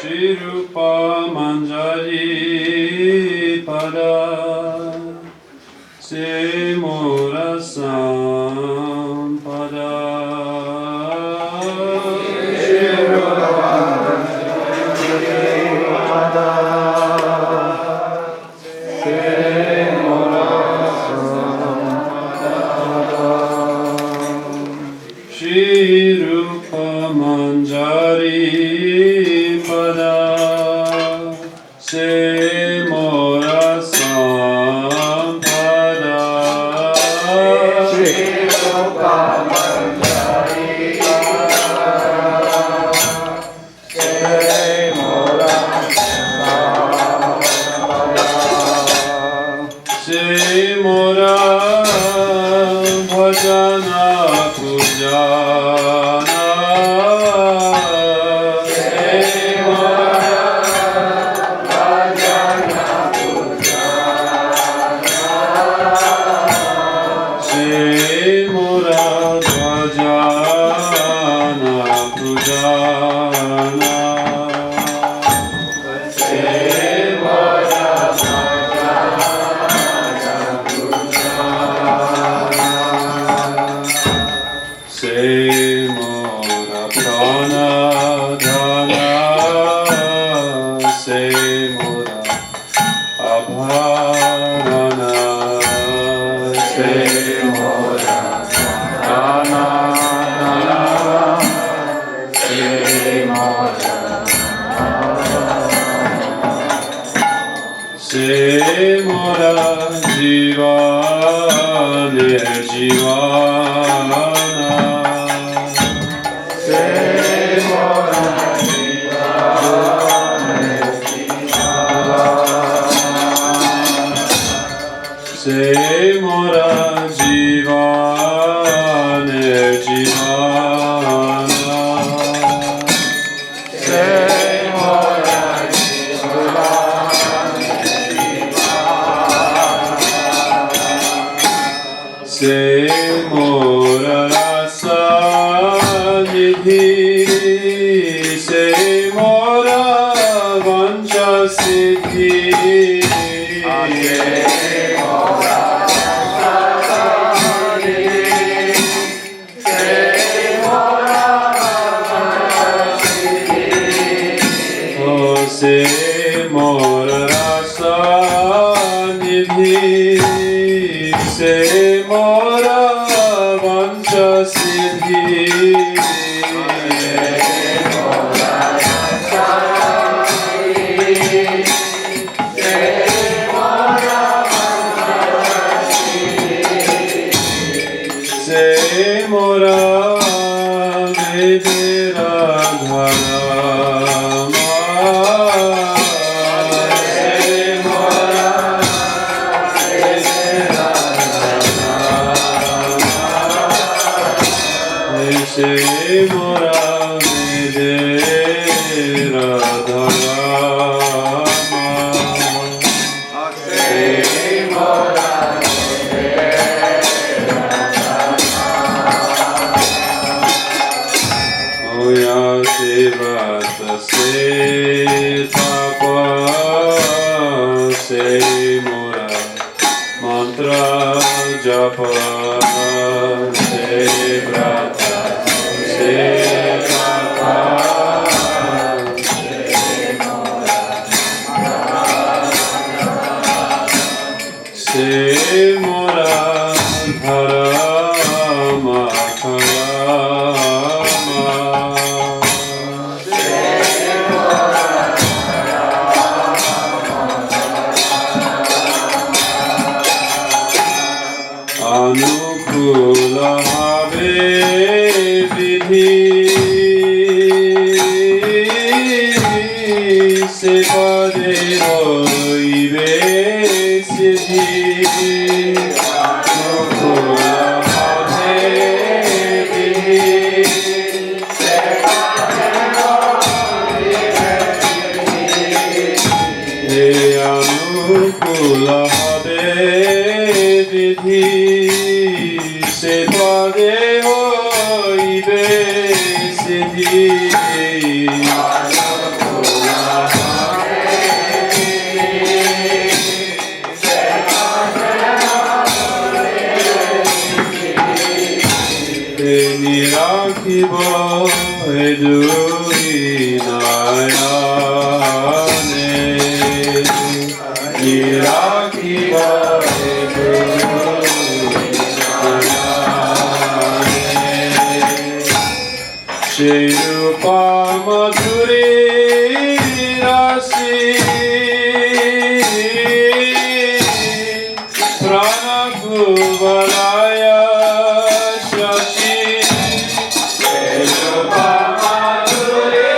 Shirupa Manjari Pada Semura Sampada Shirupa Manjari Pada Semora Sampada Shirupa Manjari Semora Sampada Semora Bhajana Pujyapad Rakiba Edurinaane Rakiba Edurinaane Shirupa Madhuri Rasi Prana Kubalaya Shashi Shirupa Madhuri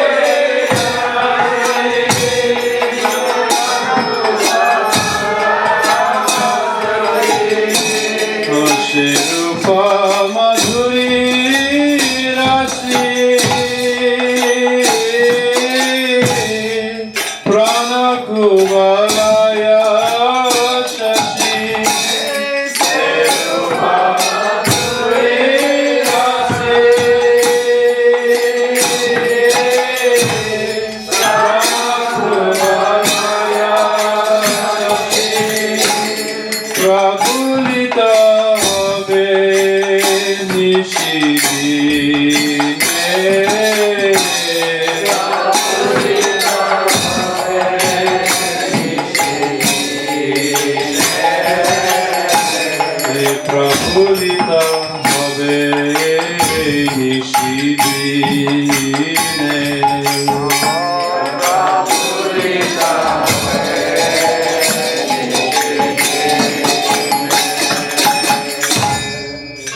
Shirupa Madhuri Rasi Prana Kubalaya Shashi Shirupa Madhuri Rasi Prana Kubalaya Shashi Prabhulita Habe Nishidine Prabhulita Habe Nishidine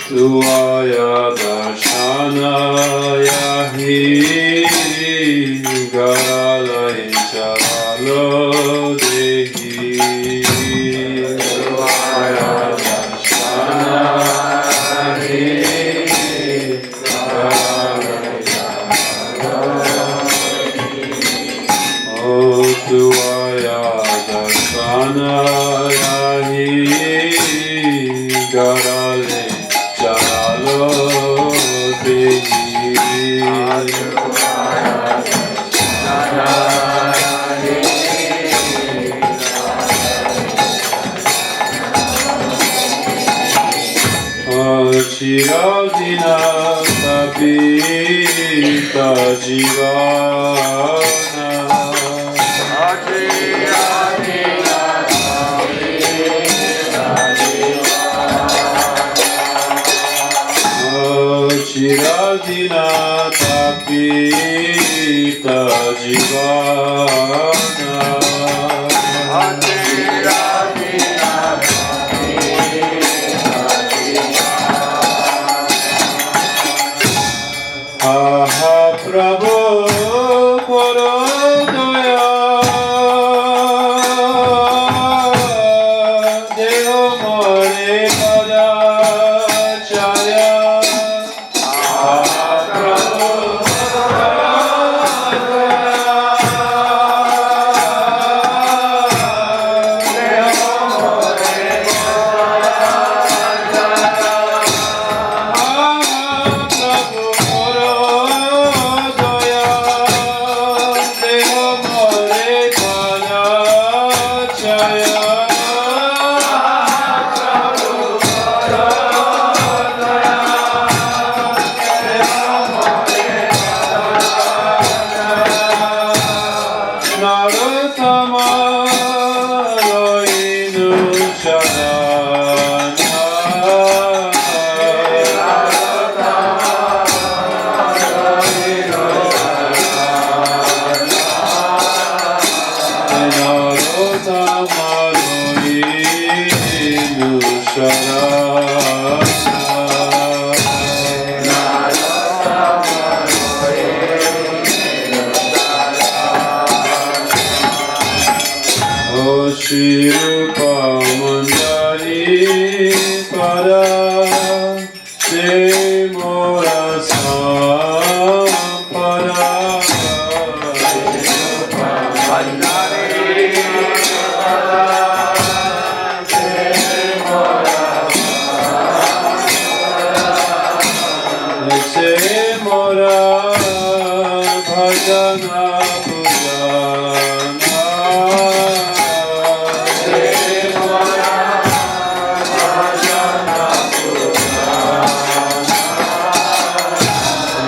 Tuaya Darshanaya Hi Garalai Chalalo Dehi Tuaya Darshanaya Hi Garalai Chalalo Oh Tuaya Darshanaya Hi Garalai Chalalo Dehi Chiradina Tapita Jivana Chiradina Tapita Jivana Aha Prabhu Parodaya Deho Mare Pada Chaya Aha Prabhu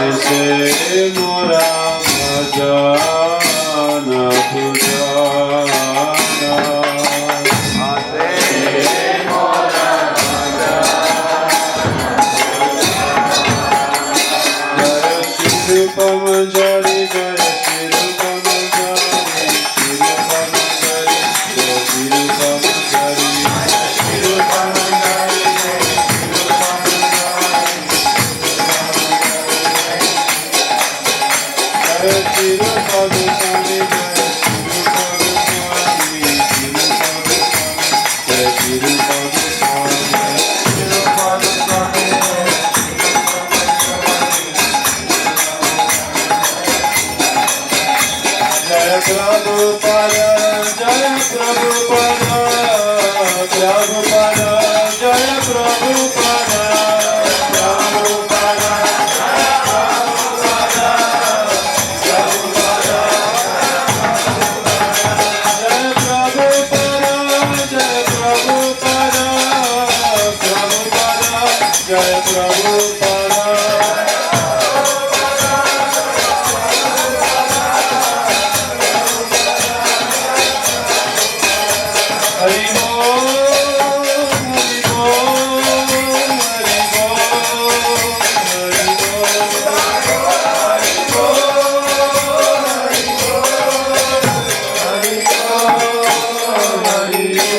ऐसे मोरा भजन पुजाना शिरूपम जरि जय शिरूपम जरि शिरूपम जरि जय शिरूपम जरि शिरूपम जरि जय शिरूपम जरि जय शिरूपम जरि जय शिरूपम स्वामी शिरूपम स्वामी जय शिरूपम स्वामी शिरूपम स्वामी जय प्रभुपाद जय प्रभुपाद प्रभुपाद जय प्रभुपाद प्रभुपाद जय प्रभुपाद जय प्रभुपाद प्रभुपाद जय प्रभुपाद हरि बोल हरि बोल हरि बोल हरि बोल हरि बोल हरि बोल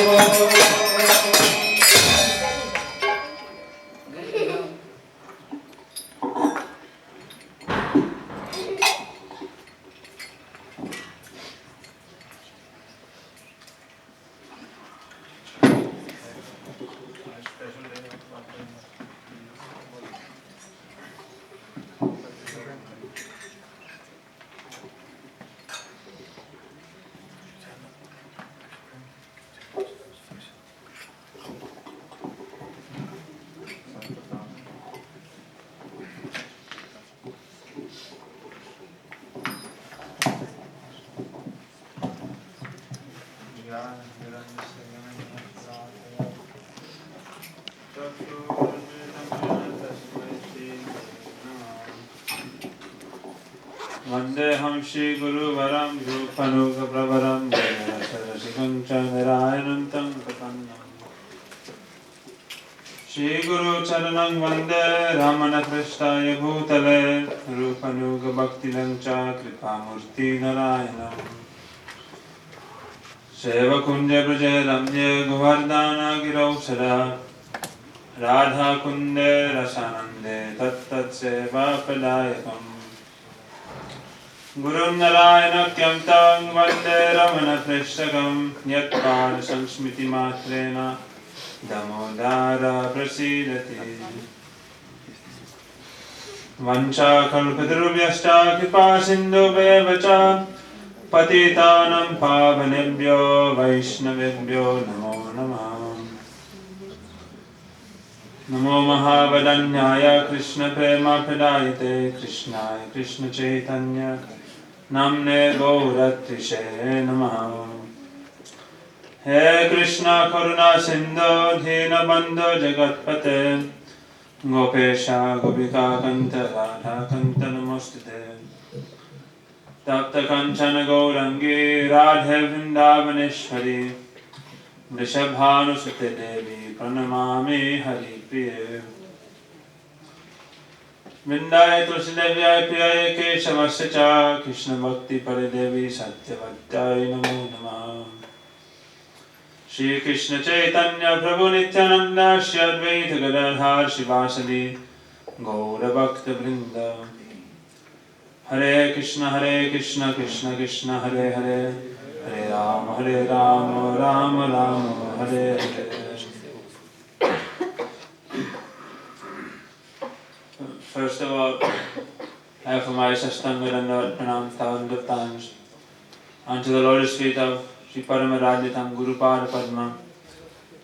वंदेहं श्री गुरुवरं गुरुपनुगप्रवरं सरसिकं च नारायणं तं प्रपन्नं श्री गुरुचरणं वन्दे रमणकृष्णाय भूतले रूपनुगभक्तिनं च कृपामूर्ति नारायणम् सेवकुञ्ज ब्रजे रम्ये गोवर्धनगिरौ सदा राधाकुन्दे रसानन्दे तत्तत्सेवाफलदायकम् गुरुं नारायणं तं वन्दे रमणपृष्ठकं यत्पादसंस्मृतिमात्रेण दामोदर प्रसीदति वंशाकल्पतरुभ्यश्च कृपासिन्धुभ्येव च पतितानां पावनेभ्यो वैष्णवेभ्यो नमो नमः नमो महावदन्याय कृष्णप्रेमप्रदायते कृष्णाय कृष्णचैतन्य नाम्ने गौरत्रिषे नमः हे कृष्ण करुणा सिन्धो दीनबन्धो जगत्पते गोपेश गोपिका कान्त राधा कान्त नमोस्तुते तप्त कंचन गौरंगी राधे वृंदावनेश्वरी वृषभानुसुते देवी प्रणमामि हरिप्रिये वृंदाय तुलसीदेव्याय प्रियाय केशवस्य च कृष्ण भक्ति परिदेवी सत्यवत्याय नमो नमः श्री कृष्ण चैतन्य प्रभु नित्यानंद श्री अद्वैत गदाधर शिवासदि गौर भक्त वृंद हरे Krishna Krishna Krishna Hare Hare Hare Ram Ram Ram Hare Hare. First of all, I offer my Sastanga Dandavad Pranam thousands of times unto the lotus feet of Sri Paramaraditam Guru Pada Padma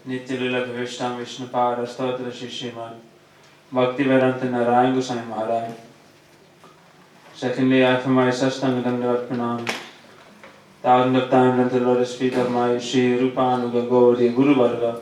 Nitya Lila Vishtam Vishnupada Stotra Shri Srimad Bhakti Vedanta Narayan Goswami Maharaj. Secondly, I offer my Sastanga Dandavad Pranam thousands of times unto the lotus feet of my Sri Rupanuga Gauri Guru Varga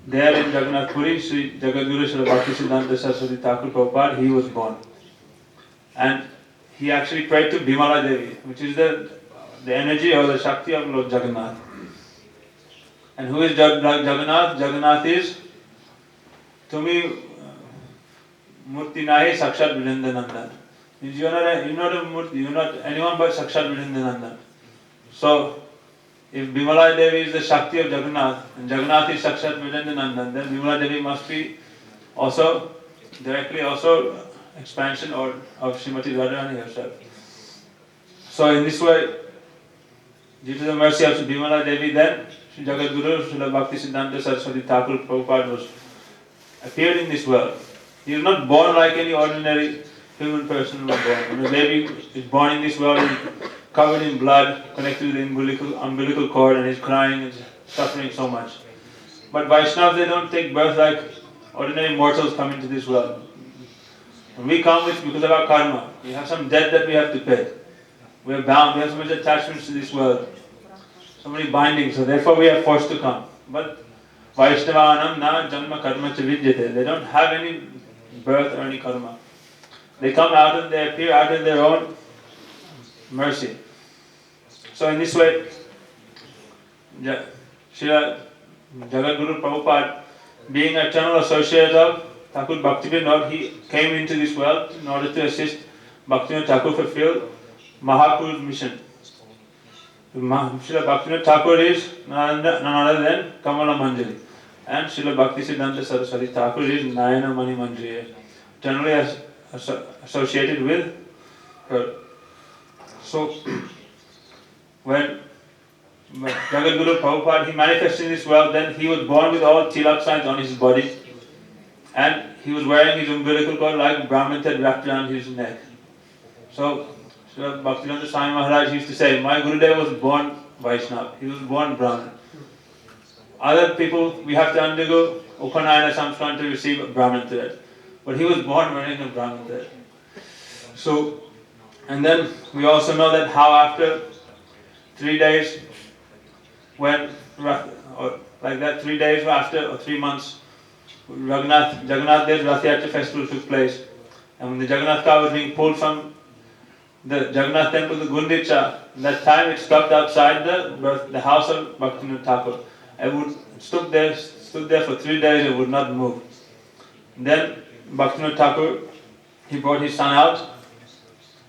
there in Jagannath Puri, Sri Jagadguru Srila Bhaktisiddhanta Saraswati Thakur Prabhupada, he was born. And he actually prayed to Bimala Devi, which is the energy or the Shakti of Lord Jagannath. And who is Jagannath? Jagannath is Tumi Murti Nahi Sakshat Vrindanandan. You're not a Murti, you're not anyone but Sakshat Vrindanandan. So, if Bimala Devi is the Shakti of Jagannath, and Jagannath is Sakshat Vrindanandan, then Bimala Devi must be also directly expansion of Srimati Radharani herself. So in this way, due to the mercy of Bimala Devi, then Sri Jagadguru Srila Bhaktisiddhanta Saraswati Thakur Prabhupada appeared in this world. He is not born like any ordinary human person was born. When a baby is born in this world, he is covered in blood, connected with the umbilical cord, and is crying and suffering so much. But Vaishnavas, they don't take birth like ordinary mortals come into this world. When we come, it's because of our karma. We have some debt that we have to pay. We are bound, we have so much attachments to this world. So many bindings, so therefore we are forced to come. But Vaishnavanam na janma karma cha vidyate. They don't have any birth or any karma. They come they appear out of their own mercy. So in this way, Srila Jagadguru Prabhupada, being a eternal associate of Thakur Bhaktivinoda, he came into this world in order to assist Bhaktivinoda Thakur fulfill Mahaprabhu's mission. Srila Bhaktivinoda Thakur is none other than Kamala Manjari, and Srila Bhaktisiddhanta Saraswati Thakur is Nayana Mani Manjari, generally associated with her. So, when Jagadguru Prabhupada, he manifested in this world, then he was born with all tilak signs on his body, and he was wearing his umbilical cord like Brahmin had wrapped around his neck. So, Bhaktivedanta Swami Maharaj used to say, my Gurudev was born Vaishnava, he was born Brahmin. Other people, we have to undergo Upanayana Samskaran to receive a Brahmin thread. But he was born wearing a Brahmin thread. So, and then we also know that how after 3 days, when, or like that 3 days after, or 3 months, Jagannath Dev's Rath Yatra festival took place. And when the Jagannath car was being pulled from the Jagannath temple to Gundicha, that time it stopped outside the house of Bhaktivinoda Thakur. It stood there for 3 days, it would not move. Then Bhaktivinoda Thakur, he brought his son out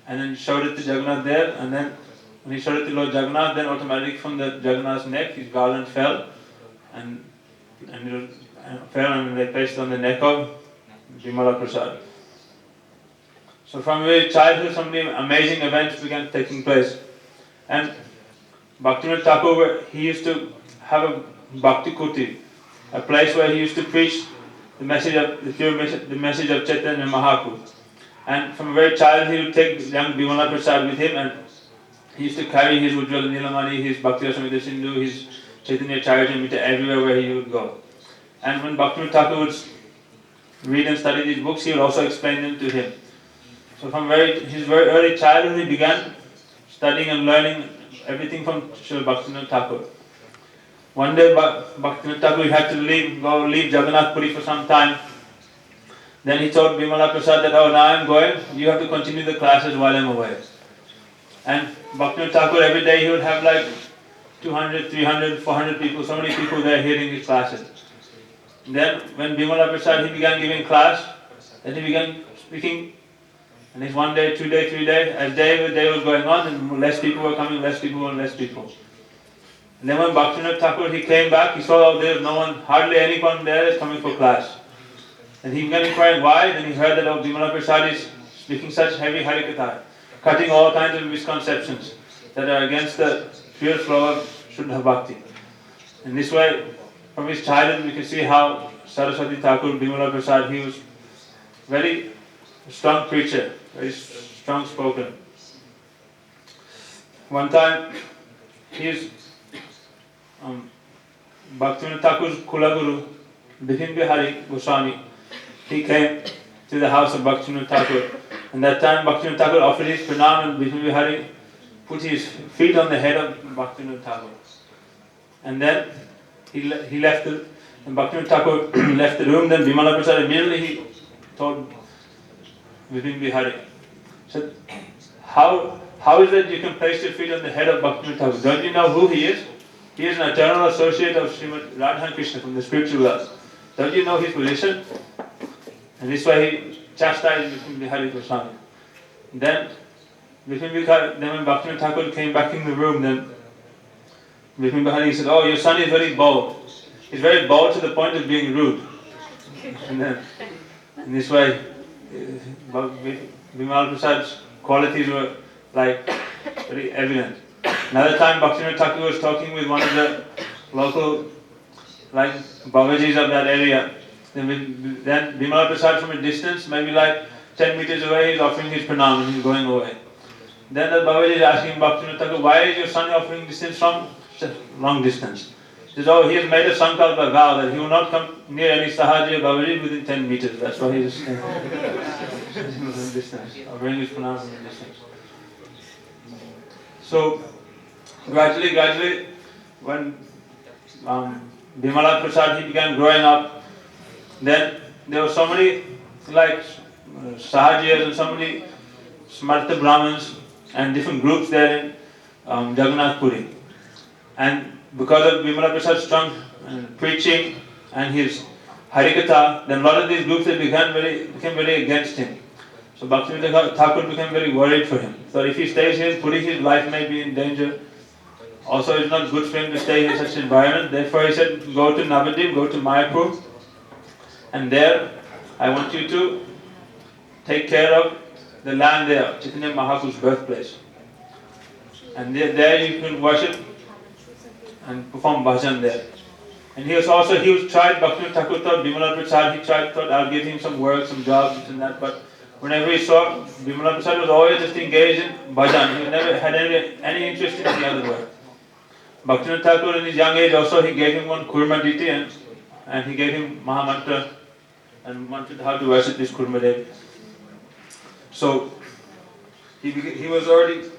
and then showed it to Jagannath there, and then when he showed it to Lord Jagannath, then automatically from the Jagannath's neck, his garland fell and they placed it on the neck of Vimala Prasad. So from very childhood, some amazing events began taking place. And Bhaktivinoda Thakur, he used to have a Bhakti Kuti, a place where he used to preach the message of Chaitanya Mahaprabhu. And from a very child, he would take young Vimala Prasad with him, and he used to carry his Ujjwala Nilamani, his Bhakti Rasamrita Sindhu, his Chaitanya Charitamrita everywhere where he would go. And when Bhaktivinoda Thakur would read and study these books, he would also explain them to him. So from his very early childhood, he began studying and learning everything from Srila Bhaktivinoda Thakur. One day, Bhaktivinoda Thakur had to leave Jagannath Puri for some time. Then he told Vimala Prasad that, now I'm going, you have to continue the classes while I'm away. And Bhaktivinoda Thakur, every day he would have like 200, 300, 400 people, so many people there hearing his classes. Then when Vimala Prasad, he began giving class, then he began speaking. And it's 1 day, 2 day, 3 days, as day was going on, and less people were coming, less people. And then when Bhaktivinoda Thakur, he came back, he saw there was no one, hardly anyone there is coming for class. And he began inquiring why, then he heard that Vimala Prasad is speaking such heavy Harikatha, cutting all kinds of misconceptions that are against the pure flow of Shuddha Bhakti. In this way, from his childhood, we can see how Saraswati Thakur, Vimala Prasad, he was very strong preacher, very strong spoken. One time, Bhaktivinoda Thakur's Kulaguru, Bipin Bihari Goswami, he came to the house of Bhaktivinoda Thakur. And that time Bhaktivinoda Thakur offered his pranam, and Bipin Bihari put his feet on the head of Bhaktivinoda Thakur. And then he left And Bhaktivinoda Thakur left the room, then Bimala Prasad immediately he told Vipin Bihari, said, how is it you can place your feet on the head of Bhaktivinoda Thakur? Don't you know who he is? He is an eternal associate of Srimad Radha Krishna from the spiritual world. Don't you know his position? And this way he chastised Vipin Bihari Goswami. Then when Bhaktivinoda Thakur came back in the room, then Vipin Bihari said, oh, your son is very bold. He's very bold to the point of being rude. And then in this way, Vimal Prasad's qualities were like very evident. Another time Bhaktivinoda Thakur was talking with one of the local like Babajis of that area. Then Vimal Prasad from a distance, maybe like 10 meters away, is offering his pranam and he's going away. Then the Babaji is asking Bhaktivinoda Thakur, why is your son offering distance from long distance? He says, oh, he has made a sankalpa vow that he will not come near any Sahaji or Babaji within 10 meters. That's why he is distance, offering his pranam from a distance. So, gradually, when Bimala Prasad he began growing up, then there were so many like Sahajiyas and so many Smarta Brahmins and different groups there in Jagannath Puri. And because of Bimala Prasad's strong preaching and his Harikatha, then a lot of these groups became very against him. So Bhaktivinoda Thakur became very worried for him. So if he stays here in Puri, his life may be in danger. Also, it's not good for him to stay in such an environment. Therefore, he said, go to Navadip, go to Mayapur, and there I want you to take care of the land there, Chaitanya Mahaprabhu's birthplace. And there you can worship and perform bhajan there. And he tried, Bhaktivinoda Thakur thought, Bimala Prasad, thought I'll give him some work, some jobs, this and that. But whenever he saw, Bimala Prasad was always just engaged in bhajan. He never had any interest in the other work. Bhaktivinoda Thakur in his young age also, he gave him one Kurma Diti and he gave him Mahamantra and wanted how to worship this Kurma Devi. So, he was already,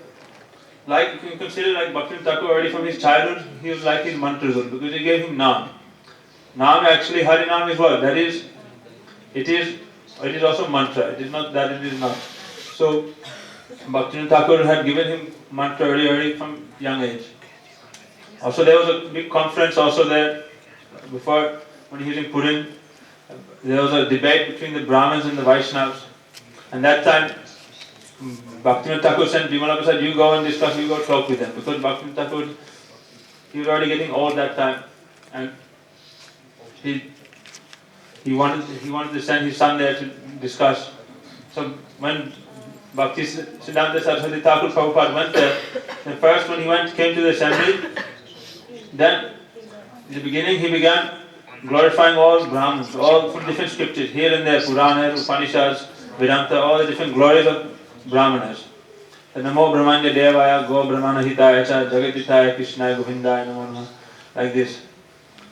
like, you can consider like Bhaktivinoda Thakur already from his childhood, he was like his mantra guru because he gave him Naam. Naam actually, Harinam is what? That is, it is also mantra. It is not that it is not. So, Bhaktivinoda Thakur had given him mantra early from young age. Also, there was a big conference also there before when he was in Purin. There was a debate between the Brahmins and the Vaishnavas. And that time, Bhaktivinoda Thakur sent Bimala Prasad, you go and discuss, you go talk with them. Because Bhaktivinoda Thakur, he was already getting old that time. And he wanted to send his son there to discuss. So when Bhakti Siddhanta Saraswati Thakur Prabhupada went there, then first when he came to the assembly, then in the beginning he began glorifying all Brahmins, all from different scriptures, here and there, Puranas, Upanishads, Vedanta, all the different glories of Brahmanas. The Namo Brahmanya Devaya, Go Brahmana Hitaya Cha, Jagatitaya Krishnaya Govindaya Namo Namaha, like this.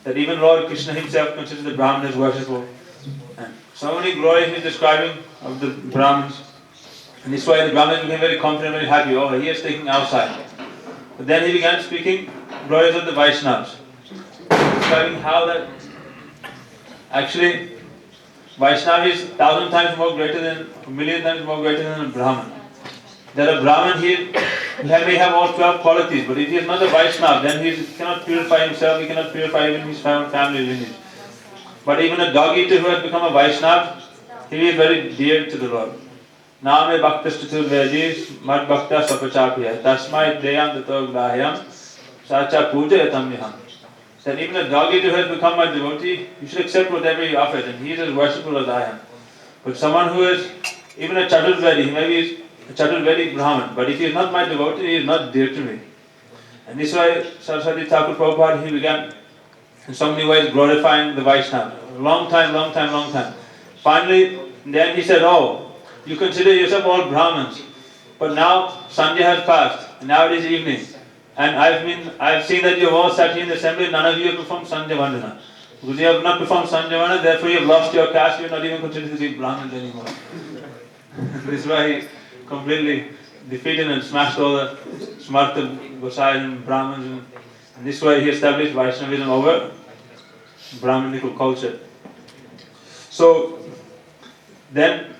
That even Lord Krishna himself considers the Brahmanas worshipful. And so many glories he is describing of the Brahmins. And this way the Brahmins became very confident, very happy. Oh, he is taking outside. But then he began speaking glories of the Vaishnavas, describing how that actually Vaishnava is 1,000 times more greater than, a million times more greater than a Brahman. That a Brahman, he may have all 12 qualities, but if he is not a Vaishnava, then he cannot purify himself, he cannot purify even his family lineage. But even a dog eater who has become a Vaishnava, he is very dear to the Lord. Name Bhaktastatur Vedis, Mad Bhakta Sapachapya, Tasmai Deyam Dato Grahayam, Sacha Puja Yatamyaham. That even a dog eater who has become my devotee, you should accept whatever he offers, and he is as worshipful as I am. But someone who is even a Chaturvedi, he maybe is a Chaturvedi Brahman, but if he is not my devotee, he is not dear to me. And this way, Saraswati Thakur Prabhupada, he began in so many ways glorifying the Vaishnava. Long time. Finally, then he said, oh, you consider yourself all Brahmins, but now Sandhya has passed, and now it is evening. And I've seen that you have all sat here in the assembly, none of you have performed Sandhya Vandana. Because you have not performed Sandhya Vandana, therefore you have lost your caste, you are not even considered to be Brahmins anymore. This is why he completely defeated and smashed all the Smarta Gosais and Brahmins. And this way he established Vaishnavism over Brahminical culture. So then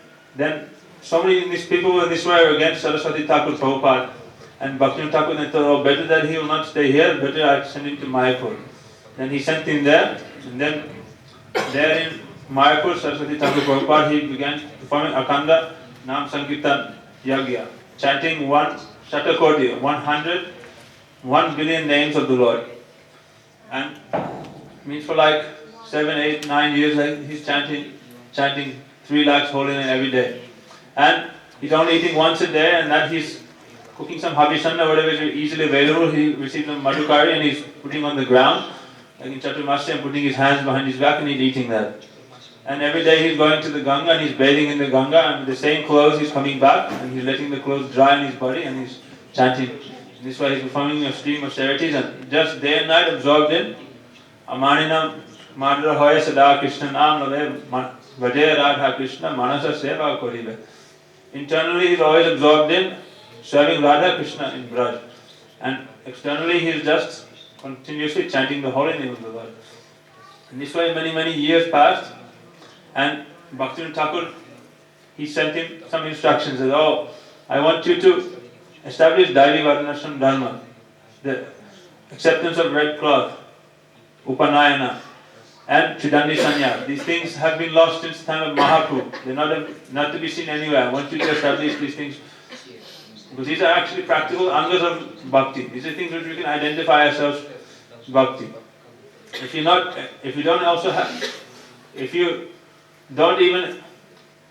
so many these people in this way were against Saraswati Thakur Prabhupada, and Bhakti Thakur then thought, oh, better that he will not stay here, better I send him to Mayapur. Then he sent him there, and then there in Mayapur, Saraswati Thakur Prabhupada, he began performing Akhanda Nam Sankirtan Yagya, chanting 1 billion names of the Lord. And means for like 7, 8, 9 years, like he's chanting 3 lakhs holy name every day. And he's only eating once a day, and that he's cooking some habishanna, whatever is easily available. He receives some madhukari and he's putting on the ground, like in Chaturmasya, and putting his hands behind his back and he's eating that. And every day he's going to the Ganga and he's bathing in the Ganga, and with the same clothes he's coming back and he's letting the clothes dry on his body and he's chanting. This way he's performing a stream of austerities and just day and night absorbed in Amaninam Madhura Hoya Sada Krishna Nam Lale Vajaya Radha Krishna Manasa Seva Koribe. Internally he's always absorbed in serving Radha Krishna in Braj. And externally he's just continuously chanting the holy name of the Lord. And this way many years passed, and Bhakti Thakur, he sent him some instructions that, oh, I want you to establish Daivi Varnashram Dharma, the acceptance of red cloth, Upanayana, and Chidandi Sanya. These things have been lost since the time of Mahaprabhu. They're not to be seen anywhere. I want you to establish these things, because these are actually practical angas of bhakti. These are things which we can identify ourselves as bhakti. If you don't even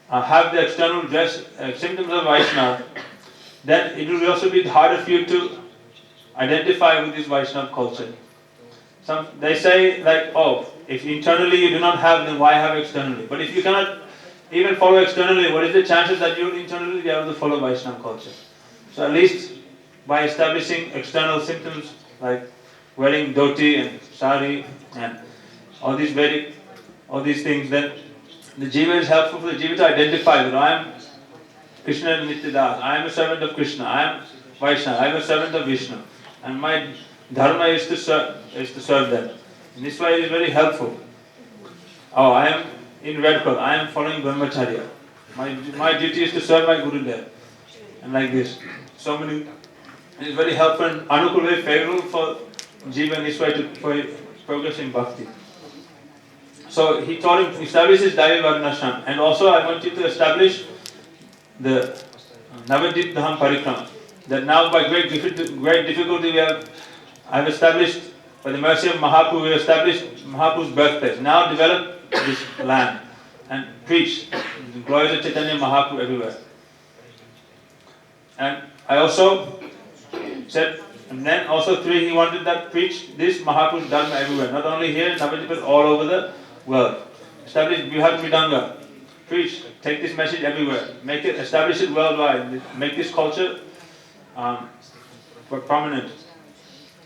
have the external dress symptoms of Vaishnava, then it will also be harder for you to identify with this Vaishnava culture. They say like, oh, if internally you do not have, then why have externally? But if you cannot even follow externally, what is the chances that you will internally be able to follow Vaishnava culture? So at least by establishing external symptoms like wearing dhoti and sari and all these things, then the jiva is helpful for the jiva to identify that I am Krishna Nityadas, I am a servant of Krishna, I am Vaishnava, I am a servant of Vishnu, and my dharma is to serve them. In this way it is very helpful. Oh, I am in red cloth, I am following brahmacharya. My duty is to serve my Guru there. And like this. So many, it is very helpful and anukul, very favorable for jiva in this way for progress in bhakti. So he taught him to establish his Daivi Varnashram, and also I want you to establish the Navadip Dham Parikrama. That now by great difficulty I have established, by the mercy of Mahaprabhu, we have established Mahaprabhu's birthplace. Now develop this land and preach the glories of Chaitanya Mahaprabhu everywhere. And I also said, and then also 3, he wanted that preach this Mahaprabhu's Dharma everywhere, not only here in Navadip but all over the world. Establish Brihat Mridanga, preach, take this message everywhere, establish it worldwide, make this culture prominent.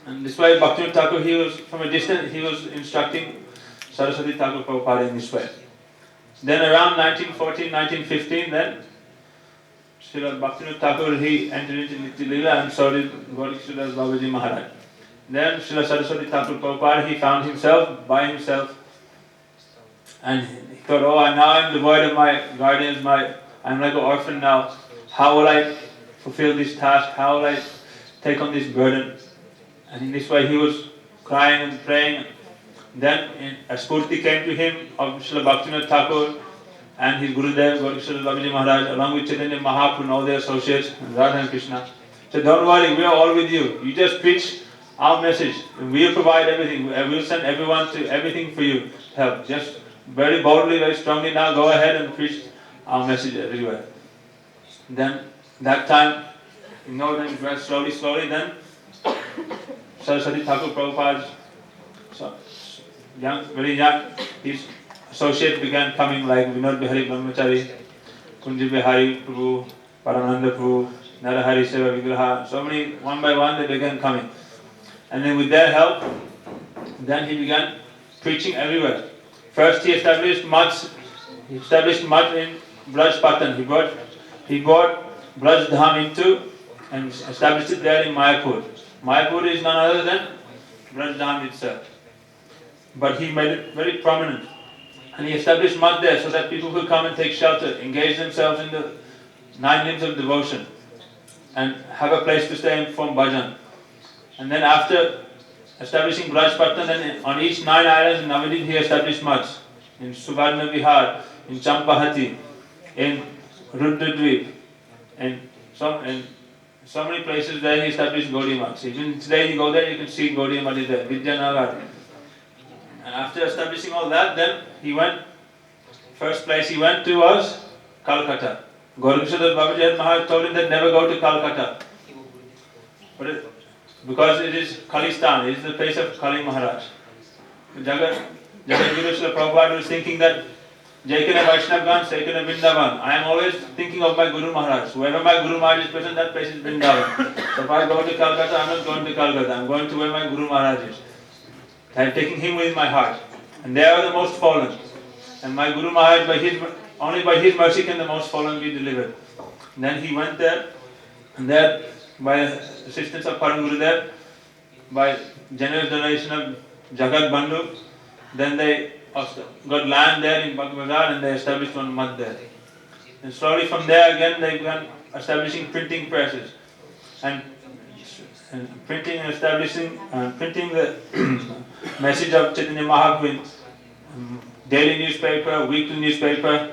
And this way Bhakti Thakur, he was from a distance, he was instructing Saraswati Thakur Prabhupada in this way. Then around 1914, 1915, then Srila Bhakti Thakur, he entered into Nitya Leela, and so did Gaurikshada's Babaji Maharaj. Then Srila Saraswati Thakur Prabhupada, he found himself by himself, and he thought, oh, now I am devoid of my guardians, I am like an orphan now. How will I fulfill this task? How will I take on this burden? And in this way he was crying and praying. Then a spurti came to him of Srila Bhaktivinoda Thakur and his Gurudev, Gaurikshada Babaji Maharaj, along with Chaitanya Mahaprabhu and all their associates, and Radha and Krishna. So don't worry, we are all with you. You just preach our message. We will provide everything. We will send everyone to everything for you. Help. Just very boldly, very strongly now go ahead and preach our message everywhere. Then that time, then slowly, then Saraswati Thakur Prabhupada, very young, his associates began coming like Vinod Bihari Brahmachari, Kunji Bihari Prabhu, Premananda Prabhu, Narahari Seva Vigraha, so many, one by one they began coming. And then with their help, then he began preaching everywhere. First he established much in Braj Patan. He brought Braj Dham into and established it there in Mayapur. Mayapur is none other than Braj Dham itself. but he made it very prominent. And he established mud there so that people could come and take shelter, engage themselves in the 9 limbs of devotion, and have a place to stay and perform bhajan. And then after establishing Brajpatna, then on each 9 islands in Navadvip he established mudds. In Subarna Vihar, in Champahati, in Rudradvip, and so many places there he established Gaudiya mudds. Even today you go there, you can see Gaudiya mud is there, Vidyanagar. And after establishing all that, then he went, first place he went to was Calcutta. Gaurkishadar Babaji Maharaj told him that never go to Calcutta. Because it is Khalistan, it is the place of Kali Maharaj. Jagat Guru Srila Prabhupada was thinking that Jaikana Vaishnavgan, Saikana Vrindavan. I am always thinking of my Guru Maharaj. Wherever my Guru Maharaj is present, that place is Vrindavan. So if I go to Calcutta, I am not going to Calcutta. I am going to where my Guru Maharaj is. I am taking him with my heart. And they are the most fallen. And my Guru Maharaj, only by his mercy can the most fallen be delivered. And then he went there, and there, by assistance of Param Gurudev, by generous donation of Jagat Bandhu, then they got land there in Bagbagar and they established one mud there. And slowly from there again they began establishing printing presses and printing and establishing printing the message of Chaitanya Mahaprabhu, daily newspaper, weekly newspaper,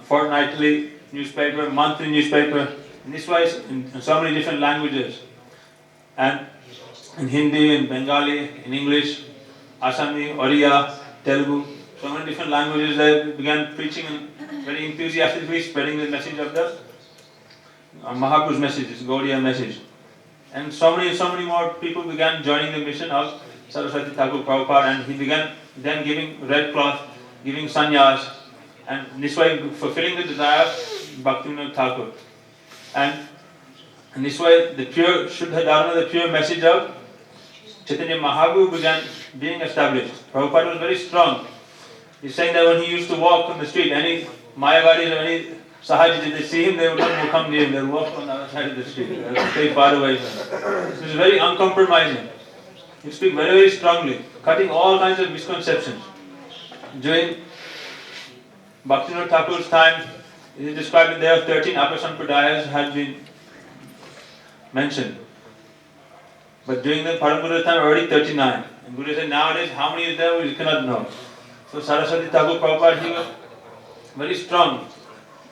fortnightly newspaper, monthly newspaper, in this way in so many different languages, and in Hindi, in Bengali, in English, Assami, Oriya, Telugu, so many different languages. They began preaching and very enthusiastically spreading the message of the Mahaprabhu's message, this Gaudiya message. And so many more people began joining the mission of Saraswati Thakur Prabhupada, and he began then giving red cloth, giving sannyas, and this way fulfilling the desire of Bhaktivinoda Thakur. And in this way, the pure Shuddha Dharma, the pure message of Chaitanya Mahaprabhu began being established. Prabhupada was very strong. He's saying that when he used to walk on the street, any Mayavadis or any Sahajis, if they see him, they would not come near him. They would walk on the other side of the street. They would stay far away from him. He was very uncompromising. He would speak very strongly, cutting all kinds of misconceptions. During Bhaktivinoda Thakur's time, it is described that there are 13 upper sampradayas had been mentioned. But during the Param Guru's time, already 39. And Guru said, nowadays, how many is there? We cannot know. So Saraswati Thakur Prabhupada, he was very strong.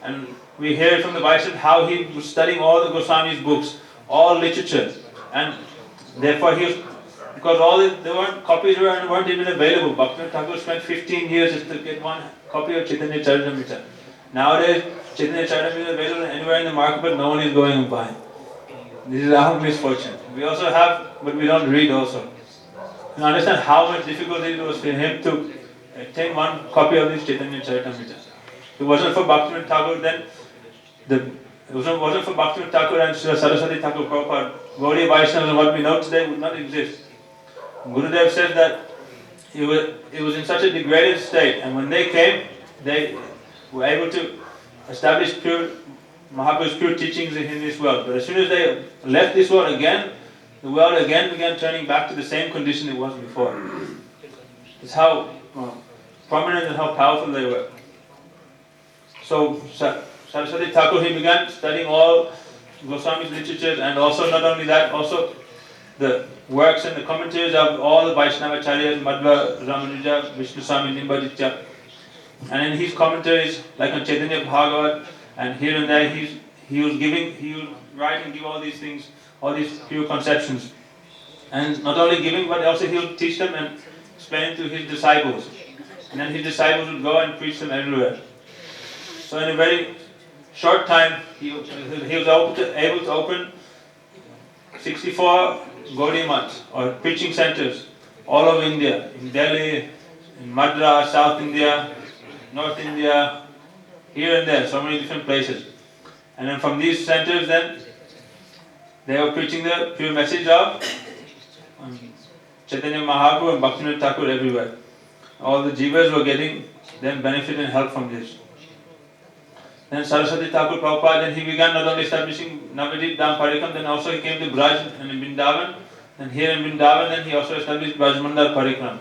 And we hear from the Vaishnava how he was studying all the Goswami's books, all literature. And therefore he was, because there weren't copies weren't even available. Bhaktivinoda Thakur spent 15 years just to get one copy of Chaitanya Charitamrita. Nowadays, Chaitanya Charitamrita is available anywhere in the market, but no one is going and buying. This is our misfortune. We also have, but we don't read also. You understand how much difficulty it was for him to obtain one copy of this Chaitanya Charitamrita. If it wasn't for Bhaktivinoda Thakur, then it wasn't for Bhaktivinoda Thakur and Saraswati Thakur Prabhupada, Gaudiya Vaishnavas and what we know today would not exist. Gurudev said that it was in such a degraded state, and when they came, they were able to establish Mahaprabhu's pure teachings in this world. But as soon as they left this world again, the world again began turning back to the same condition it was before. It's how prominent and how powerful they were. So Saraswati Thakur, he began studying all Goswami's literature, and also not only that, also the works and the commentaries of all the Vaishnavacharyas, Madhva, Ramanuja, Vishnu Swami, Nimbaditya. And in his commentaries, like on Chaitanya Bhagavat, and here and there, he would write and give all these things, all these pure conceptions. And not only giving, but also he would teach them and explain to his disciples. And then his disciples would go and preach them everywhere. So in a very short time, he was able to open 64 Gaudiya Maths, or preaching centers, all over India, in Delhi, in Madras, South India, North India, here and there, so many different places. And then from these centers, then they were preaching the pure message of Chaitanya Mahaprabhu and Bhaktivinoda Thakur everywhere. All the jivas were getting them benefit and help from this. Then Saraswati Thakur Prabhupada, then he began not only establishing Navadvip Dham Parikram, then also he came to Braj and in Vrindavan. And here in Vrindavan, then he also established Braj Mandal Parikram.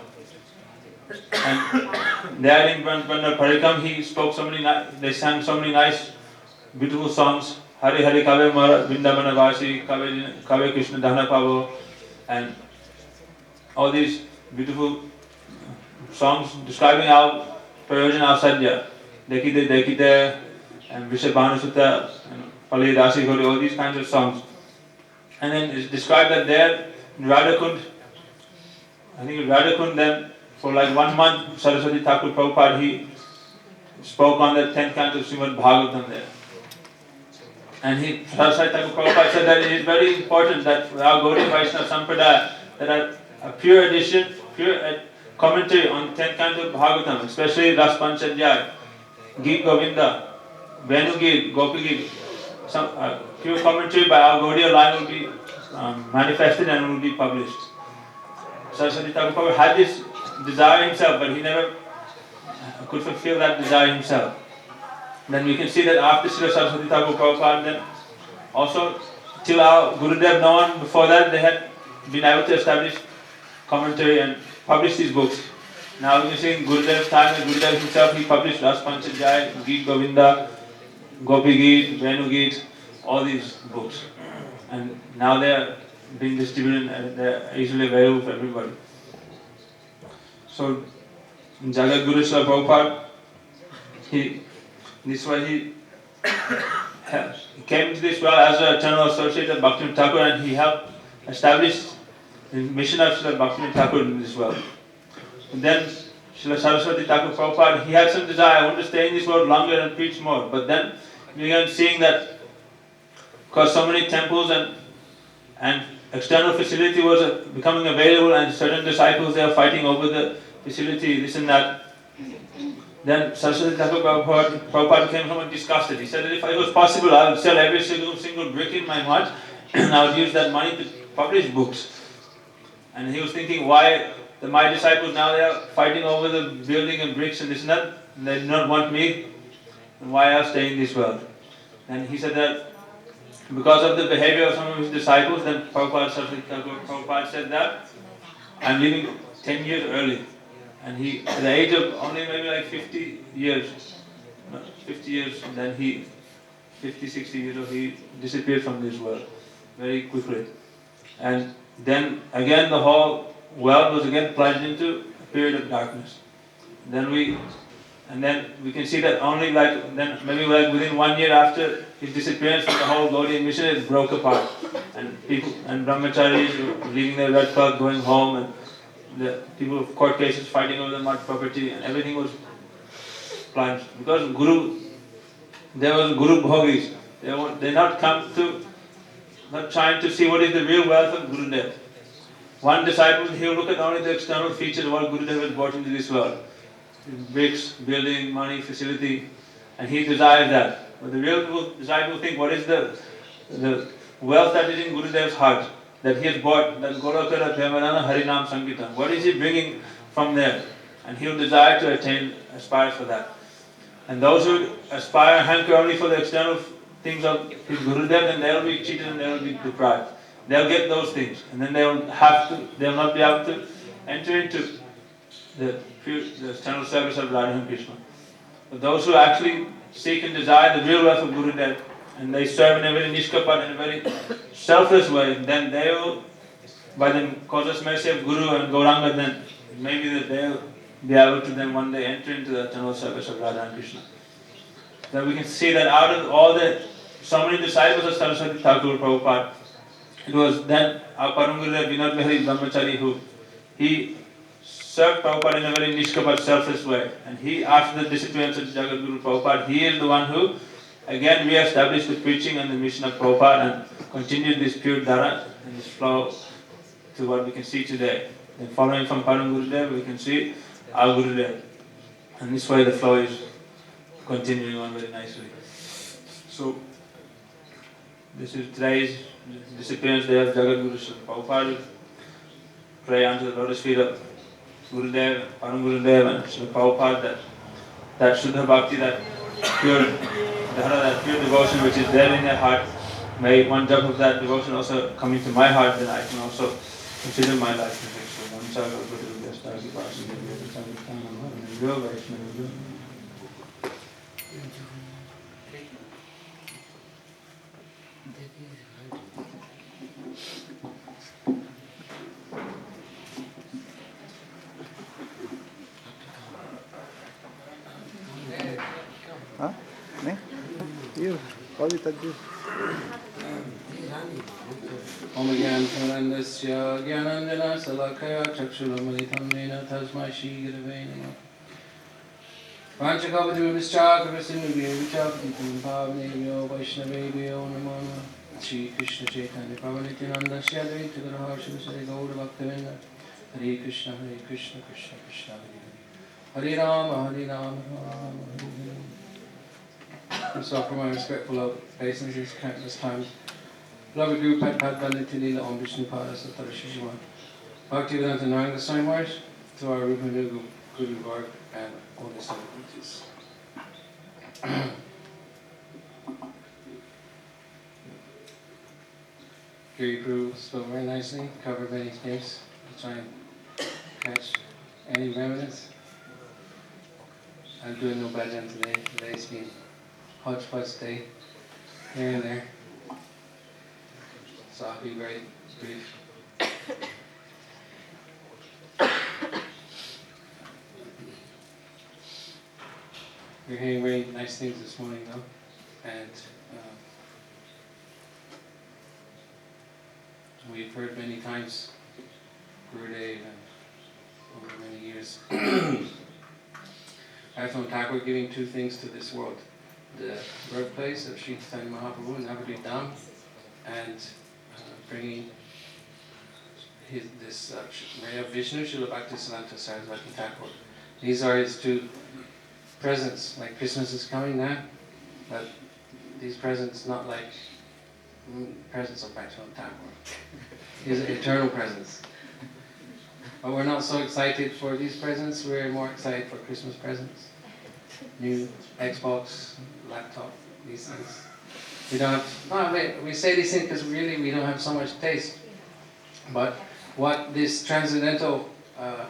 And there in Prabhu Parikam, he spoke so many, they sang so many nice, beautiful songs. Hari Hari Kave Mara Vindavana Vasi, Kave Krishna Dana Pavo, and all these beautiful songs describing our Prayojan our Sadhya, Dekite Dekite, and Vishabhanasutta, and Pali Dasi Gori, all these kinds of songs. And then it's described that there in Radhakund, I think in Radhakund then, for like 1 month, Saraswati Thakur Prabhupada, he spoke on the 10th canto of Srimad Bhagavatam there. And Saraswati Thakur Prabhupada said that it is very important that our Gaudiya Vaishnava Sampradaya, that a pure edition, pure commentary on 10th canto of Bhagavatam, especially Ras Panchadhyaya, Geet Govinda, Venu Geet, Gopi Geet, some pure commentary by our Gaudiya line will be manifested and will be published. Saraswati Thakur Prabhupada had this desire himself, but he never could fulfill that desire himself. Then we can see that after Srila Saraswati Thakur Prabhupada, then also till our Gurudev, no one before that, they had been able to establish commentary and publish these books. Now we can see in Gurudev's time, Gurudev himself, he published Ras Panchadhyaya, Geet Govinda, Gopi Geet, Venu Geet, all these books. And now they are being distributed and they are easily available for everybody. So, Jagat Guru Srila Prabhupada, this way he came to this world as an eternal associate of Bhakti Thakur, and he helped establish the mission of Srila Bhakti Thakur in this world. And then Srila Saraswati Thakur Prabhupada, he had some desire, I want to stay in this world longer and preach more. But then we began seeing that because so many temples and external facility was becoming available, and certain disciples, they are fighting over the facility, this and that. Then Saraswati Thakur Prabhupada became somewhat disgusted. He said that if it was possible, I would sell every single brick in my mart and I would use that money to publish books. And he was thinking, why my disciples now they are fighting over the building and bricks and this and that, and they do not want me, and why I stay in this world? And he said that because of the behavior of some of his disciples, then Saraswati Thakur Prabhupada said that I'm leaving 10 years early. And he, at the age of only maybe like 50 years, then 50, 60 years old, he disappeared from this world very quickly. And then again the whole world was again plunged into a period of darkness. Then we can see that only maybe within 1 year after his disappearance, the whole Gaudiya mission it broke apart. And people and brahmacharis were leaving their red cloth, going home, and the people of court cases fighting over the mud property, and everything was plunged. Because there was Guru Bhogis. They not trying to see what is the real wealth of Gurudev. One disciple, he will look at only the external features of what Gurudev has brought into this world. Bricks, building, money, facility, and he desires that. But the real disciple will think, what is the wealth that is in Gurudev's heart, that he has bought, that Golokara Premananda Harinam Sankitam. What is he bringing from there? And he will desire to aspire for that. And those who aspire and hanker only for the external things of his Gurudev, then they will be cheated and they will be deprived. They will get those things, and then they will not be able to enter into the external service of Radha and Krishna. But those who actually seek and desire the real wealth of Gurudev, and they serve in a very nishkapat, in a very selfless way, then they will, by the causeless mercy of Guru and Gauranga, then maybe that they will be able to then one day enter into the eternal service of Radha and Krishna. Then we can see that out of so many disciples of Saraswati Thakur Prabhupada, it was then our Param Gurudev Vinod Bihari Brahmachari who he served Prabhupada in a very nishkapat, selfless way. And he, after the disappearance of Jagat Guru Prabhupada, he is the one who again re-established the preaching and the mission of Prabhupada and continued this pure dhara and this flow to what we can see today. Then following from Param Gurudev, we can see our Gurudev. And this way the flow is continuing on very nicely. So, this is today's disappearance day of Jagat Guru Prabhupada. Pray unto the lotus feet of Gurudev, Param Gurudev and Srila Prabhupada that Shuddha Bhakti, that pure dhara, that pure devotion which is there in their heart, may one jump of that devotion also come into my heart, then I can also which is in my life reflection. I'm sorry for the best I can possibly do. It's on the time of real Vaishnava. Huh? Ne? Here, how you touch this? Om Gyan Premanandasya Gyananjana Salakaya Chakshulamalitam Nena Tasmai Shri Gurave Namah Vanchakavatam Vischakavasimubhyo Vichakavatam Bhavnevyo Vaishnavevyo Namo Namah Shri Krishna Chaitanya Pavanityananda Shri Advaita Gadadhar Sri Gaura Bhaktivinoda Hare Krishna Krishna Krishna Hare Hare Rama Rama Rama Hare Hare. So for my respectful obeisances, countless times, Beloved Guru Pad Banditi Lila Om Vishnu Pada Satara Shishima Bhakti Vedanta Naranga Swami Maharaj, to our Rupanuga Guru Varg and all the celebrities. Giri Prabhu spoke very nicely, covered many things to try and catch any remnants. I'm doing no bhajan today. Today's been hodgepodge day, here and there. So I'll be very brief. We're hearing very nice things this morning though, and we've heard many times Gurudev and over many years. I found Thakur giving two things to this world: the birthplace of Sri Chaitanya Mahaprabhu in Navadvip Dham, and bringing this Maya Vishnu Srila Bhaktisiddhanta Saraswati Thakur. These are his two presents. Like Christmas is coming now, but these presents not like presents of Bhaktivinoda Thakur. These are eternal presents. But we're not so excited for these presents, we're more excited for Christmas presents. New Xbox, laptop, these things. We don't have, we say these things because really we don't have so much taste. But what these transcendental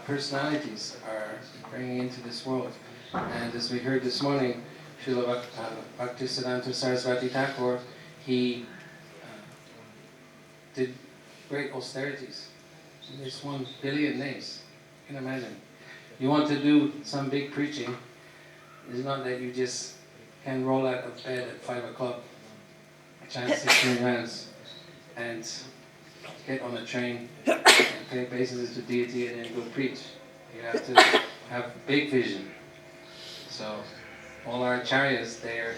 personalities are bringing into this world, and as we heard this morning, Srila Bhaktisiddhanta Saraswati Thakur, he did great austerities. There's 1 billion names. You can imagine. You want to do some big preaching, it's not that you just can roll out of bed at 5 o'clock, chant 16 rounds, and get on a train and pay obeisances to deity and then go preach. You have to have big vision. So all our acharyas, they are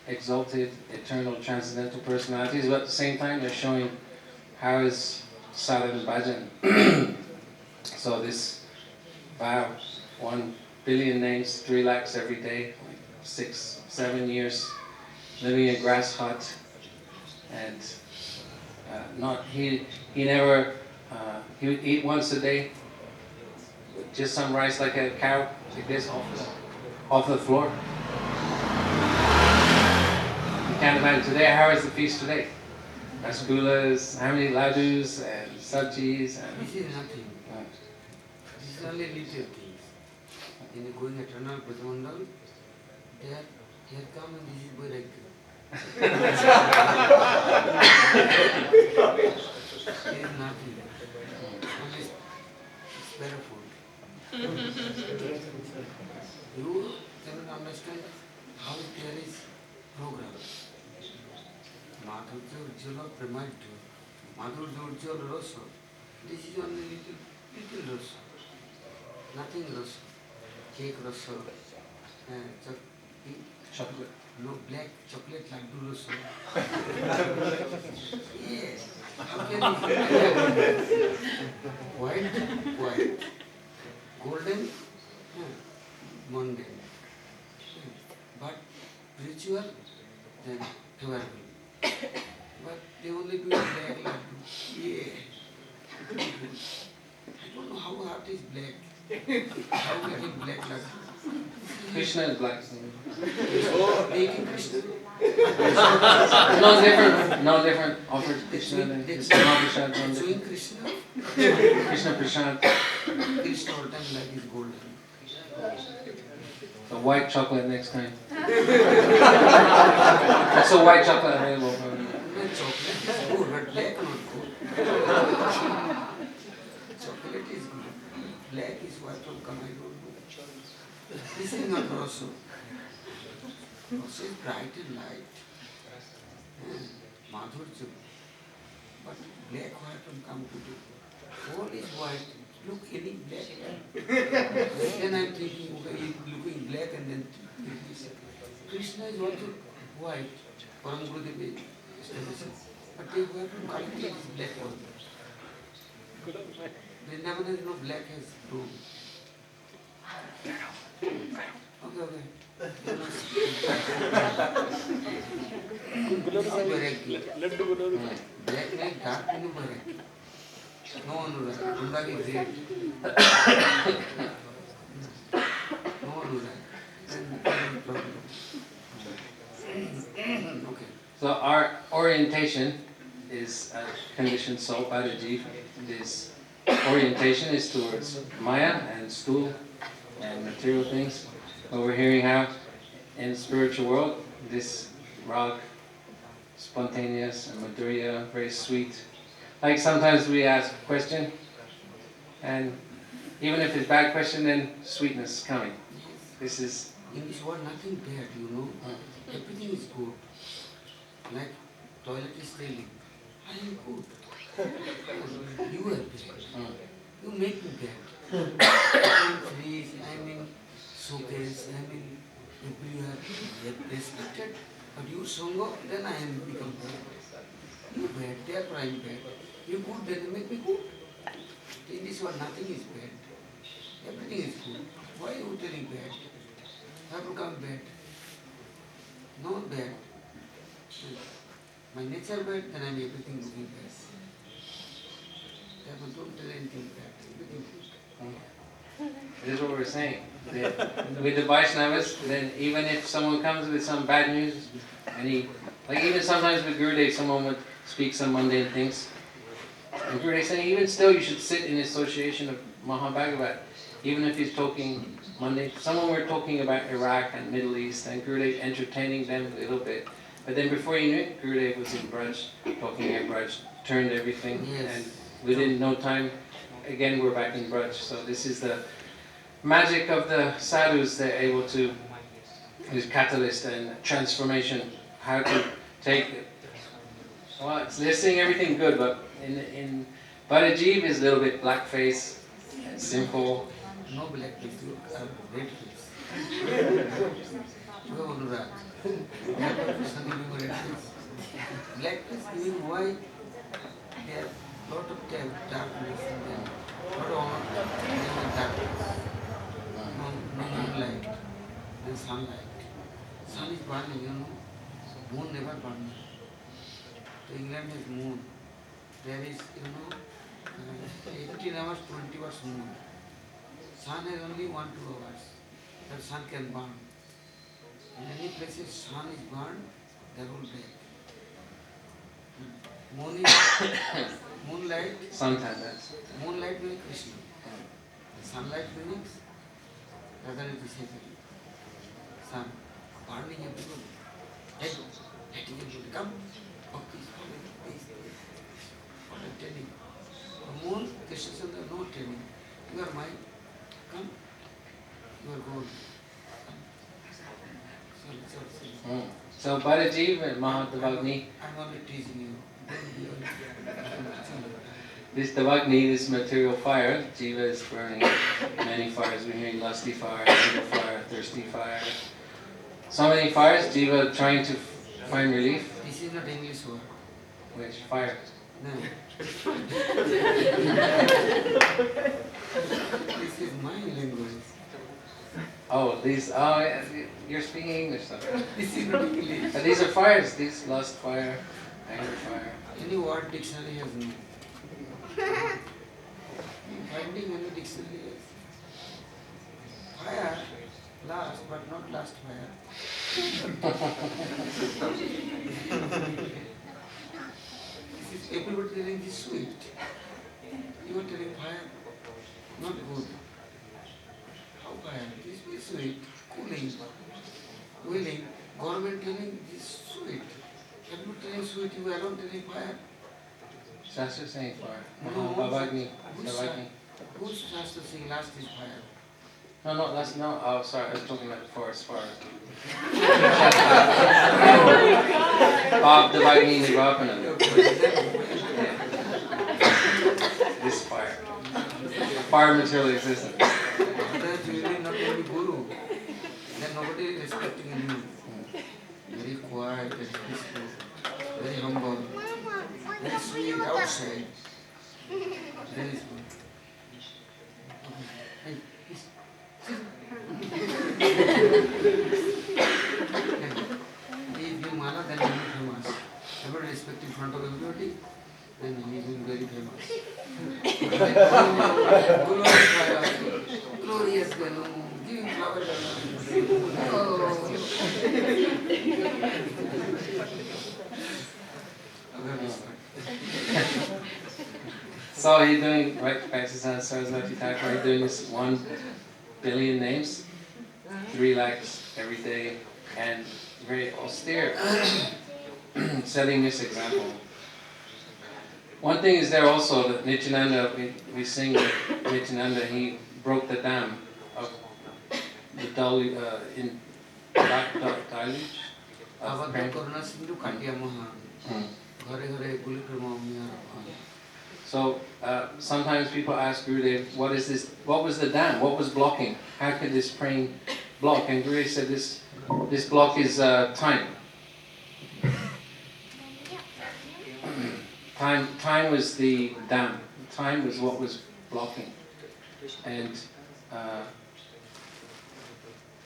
exalted, eternal, transcendental personalities, but at the same time they're showing how is sadhana bhajan. So this vow, 1 billion names, 3 lakhs every day, 6, 7 years, living in a grass hut, and he would eat once a day, just some rice like a cow, like this, off the floor. You can't imagine today. How is the feast today? Rasgullas, how many ladus and sabjis and... This is nothing. This is only little things. In going eternal Premananda, here come and this is boy like There is nothing. Only spare food. You cannot understand how there is program. Madhurya Ujjala Premananda. Madhurya Ujjala Rasa. This is only little rasa. Nothing rasa. Cake rasa. Chocolate. No, black chocolate laddu rasa. Yes. How can you white, golden, mundane. But ritual, then favorable. But they only do black laddu. Yeah. I don't know how heart is black. How we get black laddu. Krishna is black. Making Krishna. No different offered Krishna than That's Mahaprasad. showing Krishna. Krishna Prasad. Krishna all time like is golden. So white chocolate next time. That's a white chocolate available for me. No chocolate is good, but black not good. Chocolate is good. Black is why from come, I don't know. This is not Rasa. Rasa is bright and light. Madhurya. But black why from come to do? All is white. Look, any black. Then I am thinking, okay, looking black and then this. Krishna is also white. Param Gurudev establishes. But they were from collecting this black one. Vrindavan has no black has blue. Okay. This is variety. Black like dark in variety. No Anurag. Anurag is red. No Anurag. Then problem. Okay. So our orientation is a conditioned soul, Bhadaji. This orientation is towards Maya and stool and material things. But we're hearing how in the spiritual world, this rag, spontaneous and madhurya, very sweet. Like sometimes we ask a question, and even if it's a bad question, then sweetness is coming. This is... In this world, nothing bad, you know. Everything is good. Like toilet is failing. I am good. You are bad. You make me bad. I am fridge, I am in showcase, I am in everywhere. You are respected. But you Sangha, then I am become bad. You bad, therefore I am bad. You good, then you make me good. In this world, nothing is bad. Everything is good. Why are you telling bad? How to come bad? No bad. My nature bad, then I am everything looking bad. Therefore don't tell anything bad. Everything good. This is what we're saying. With the Vaishnavas, then even if someone comes with some bad news, and like even sometimes with Gurudev, someone would speak some mundane things. And Gurudev saying, even still you should sit in association of Mahabhagavat, even if he's talking mundane. Someone were talking about Iraq and Middle East, and Gurudev entertaining them a little bit. But then before you knew it, Gurudev was in Braj, talking at Braj, turned everything, and within no time, again we're back in Braj. So this is the magic of the sadhus. They're able to, this catalyst and transformation, how to take it. Well, they're saying everything good, but in Bhadajiv is a little bit black face, simple. No black face, you have red face. You have Anurag. Black face, you have red face. Black face, you have white. There are lot of darkness and then lot of darkness. Moonlight and sunlight. Sun is burning, you know. Moon never burns. England has moon. There is, 18 hours, 20 hours moon. Sun has only 1-2 hours. That sun can burn. In any places sun is burned, they will break. Moon is moonlight. Sometimes that's... Moonlight means Krishna. Sunlight means Radha is disciple. Sun burning everybody. Letting everybody come. Bhakti is coming. What I'm telling. The moon, Krishna Chandra, no telling. You are mine. Come. You are gold. Come. So Bhadajiv and Mahadavagni. I'm only teasing you. This Davagni, this material fire, Jiva is burning many fires. We're hearing lusty fire, anger fire, thirsty fire. So many fires, Jiva trying to find relief. This is not English word. Which fire? No. This is my language. Oh, these, you're speaking English though. This is not English. But these are fires, these lust fire, anger fire. Any word dictionary has no. Finding any dictionary has. Fire, last, but not last fire. Everybody telling this sweet. You are telling fire, not good. How fire? This is sweet, cooling, willing. Government telling this sweet. Everybody telling sweet, you are not telling fire. Shastra saying fire. No, Bhavagni. who's Shastra saying last is fire? No, that's no. Oh, sorry, I was talking about forest fire. Bhav Devagni Nirvapana. This fire. Fire material existence. Otherwise you will not be guru. Then nobody is respecting you. Very quiet, very peaceful, very humble, very sweet outside. Very sweet. Hey, please, sit. If you mala, then you will be famous. Everybody respect in front of everybody, then he will be very famous. Glorious Ganu, giving flowers. Oh. So he's doing, right, Bhaktisiddhanta Saraswati Thakur, he's doing this 1 billion names, 3 lakhs every day, and very austere, setting this example. One thing is there also that Nityananda, we sing that Nityananda, he broke the dam of the in deluge of praying. So sometimes people ask Gurudev, what is this? What was the dam? What was blocking? How could this praying block? And Gurudev said this block is time. Time was the dam. Time was what was blocking. And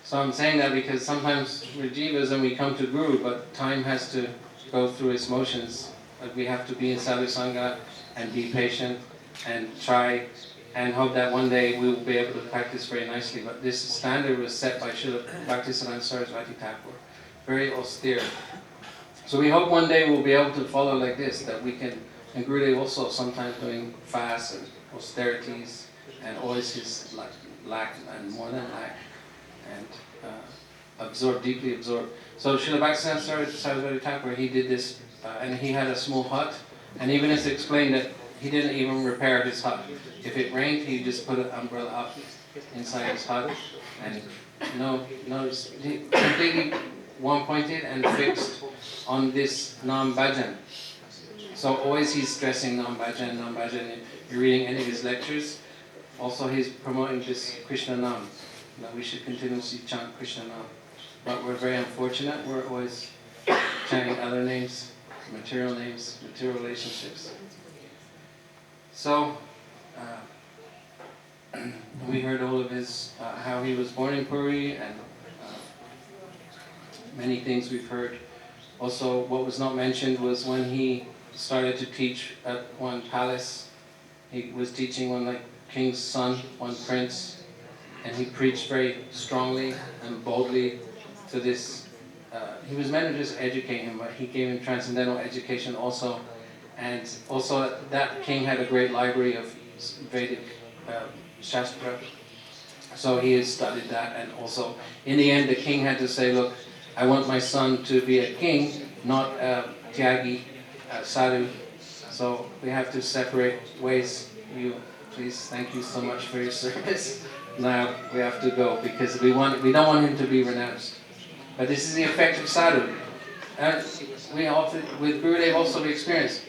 so I'm saying that because sometimes we're jivas and we come to Guru, but time has to go through its motions. Like we have to be in sadhu sangha and be patient and try and hope that one day we will be able to practice very nicely. But this standard was set by Srila Bhaktisiddhanta Saraswati Thakur, very austere. So we hope one day we'll be able to follow like this, that we can, and Gurudev also sometimes doing fasts and austerities, and always his lack and more than lack, and deeply absorbed. So Srila Bhaktisiddhanta Saraswati Thakur, he did this, and he had a small hut, and even it's explained that he didn't even repair his hut. If it rained, he just put an umbrella up inside his hut, and completely one-pointed and fixed on this Nam Bhajan. So always he's stressing Nam Bhajan, Nam Bhajan. If you're reading any of his lectures, also he's promoting this Krishna Nam, that we should continuously chant Krishna Nam. But we're very unfortunate, we're always chanting other names, material relationships. So, we heard all of his, how he was born in Puri, and many things we've heard. Also, what was not mentioned was when he started to teach at one palace, he was teaching one king's son, one prince, and he preached very strongly and boldly to this. He was meant to just educate him, but he gave him transcendental education also. And also that king had a great library of Vedic Shastra. So he had studied that, and also in the end the king had to say, look, I want my son to be a king, not a tyagi, sadhu. So we have to separate ways. You, please, thank you so much for your service. Now we have to go because we don't want him to be renounced. But this is the effect of sadhu. And we often, with Gurudev also we experience.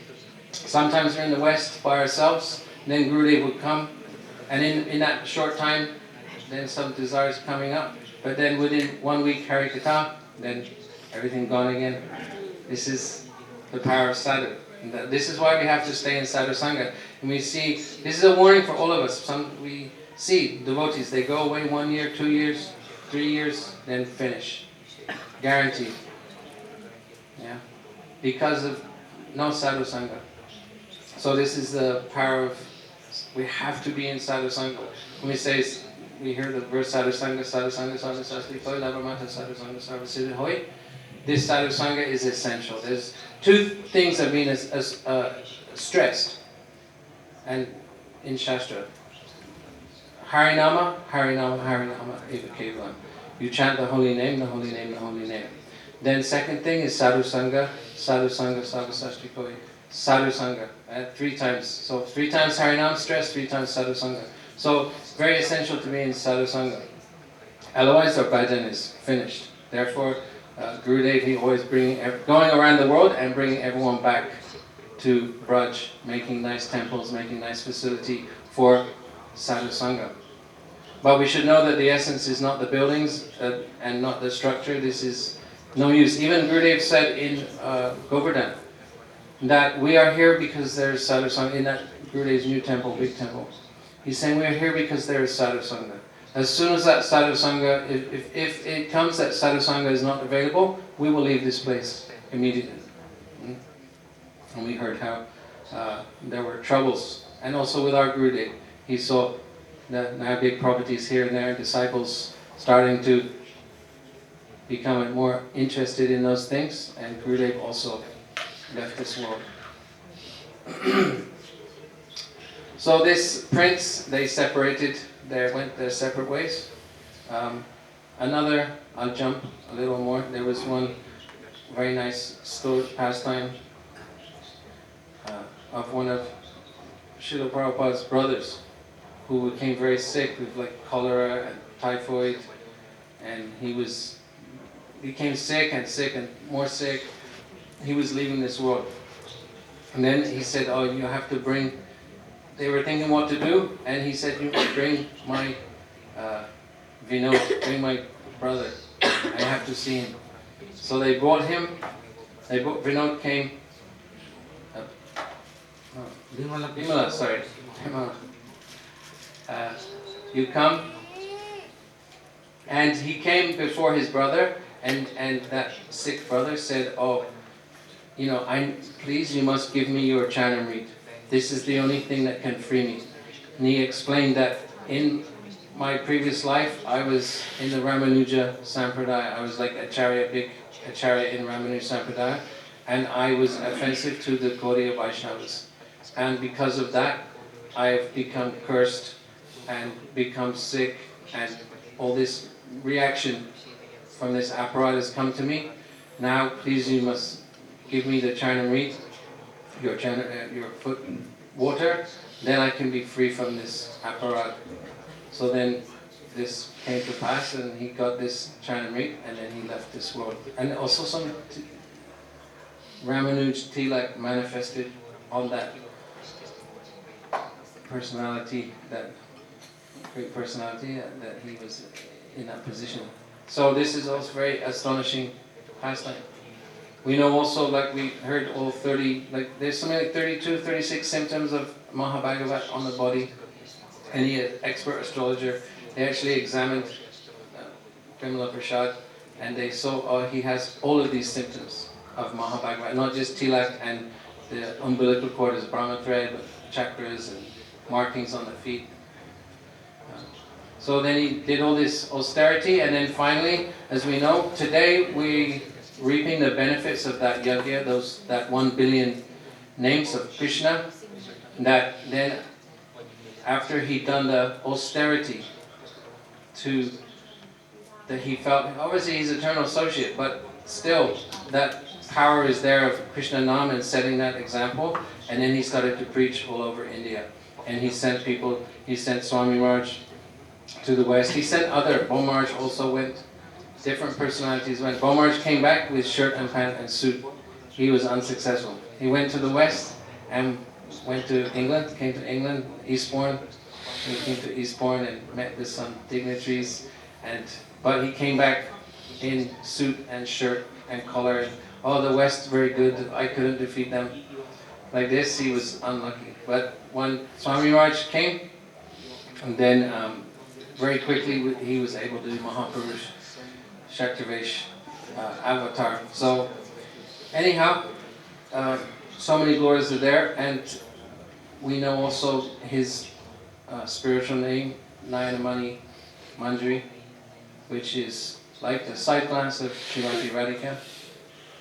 Sometimes we're in the West by ourselves, then Gurudev would come, and in that short time, then some desires coming up. But then within 1 week Harikatha, then everything gone again. This is the power of sadhu. And this is why we have to stay in sadhu sangha. And we see, this is a warning for all of us. We see devotees, they go away 1 year, 2 years, 3 years, then finish. Guaranteed. Yeah. Because of no sadhu sangha. So this is the power of, we have to be in sadhu sangha. When we say we hear the verse Sadhu Sangha, Sadhu Sangha, Sadhu Sastri Koi, Labamata, Sadhu Sangha, Sarva Siddhi Hoi. This Sadhu Sangha is essential. There's two things that mean stressed and in Shastra. Harinama, Harinama, Harinama, Eva Kevalam. You chant the holy name, the holy name, the holy name. Then second thing is Sadhu Sangha, Sadhu Sangha, Sadhu Sastri Koi, Sadhu Sangha. 3 times. So 3 times Harinam stress, 3 times Sadhu Sangha. So very essential to me in Sadhu Sangha. Otherwise our bhajan is finished. Therefore, Gurudev, he always going around the world and bringing everyone back to Braj, making nice temples, making nice facility for Sadhu Sangha. But we should know that the essence is not the buildings and not the structure. This is no use. Even Gurudev said in Govardhan that we are here because there is Sadhu Sangha, in that Gurudev's new temple, big temple. He's saying we are here because there is Sadhu Sangha. As soon as that Sadhu Sangha, if it comes that Sadhu Sangha is not available, we will leave this place immediately. And we heard how there were troubles. And also with our Gurudev, he saw that now big properties here and there, disciples starting to become more interested in those things, and Gurudev also left this world. So this prince, they separated, they went their separate ways. I'll jump a little more. There was one very nice story, pastime of one of Srila Prabhupada's brothers who became very sick with like cholera and typhoid, and he became sick and more sick. He was leaving this world. And then he said, oh, you have to bring, they were thinking what to do, and he said, you bring my Vinod, bring my brother. I have to see him. So they brought him, Vinod came, Vimala, sorry. You come, and he came before his brother, and that sick brother said, oh, you know, please, you must give me your Chanamrit. This is the only thing that can free me. And he explained that in my previous life, I was in the Ramanuja Sampradaya. I was like big acharya in Ramanuja Sampradaya, and I was offensive to the Gaudiya Vaishnavas. And because of that, I have become cursed and become sick, and all this reaction from this apparatus come to me. Now, please, you must give me the Charnamrit, your foot water, then I can be free from this apparatus. So then this came to pass, and he got this Charnamrit, and then he left this world. And also some Ramanuj Tilak manifested on that personality, that great personality, that he was in that position. So this is also very astonishing pastime. We know also, like we heard, all 30, like there's something like 32, 36 symptoms of Mahabhagavat on the body. Any expert astrologer, they actually examined Vimala Prasad, and they saw he has all of these symptoms of Mahabhagavat, not just tilak and the umbilical cord is Brahma thread, but chakras and markings on the feet. So then he did all this austerity, and then finally, as we know, today we reaping the benefits of that yajna, that 1 billion names of Krishna, that then after he'd done the austerity that he felt, obviously he's eternal associate, but still that power is there of Krishna Nam and setting that example, and then he started to preach all over India. And he sent people, he sent Swami Maharaj to the west. He sent other, Maharaj also went, different personalities went. Maharaj came back with shirt and pant and suit. He was unsuccessful. He went to the west and went to England, came to England, Eastbourne. He came to Eastbourne and met with some dignitaries, but he came back in suit and shirt and collar. Oh, the West, very good, I couldn't defeat them. Like this, he was unlucky. But when Swami Maharaj came, and then very quickly he was able to do Mahapurush, Shaktivesh, avatar. So anyhow, so many glories are there, and we know also his spiritual name, Nayanamani Manjari, which is like the side glance of Srimati Radhika.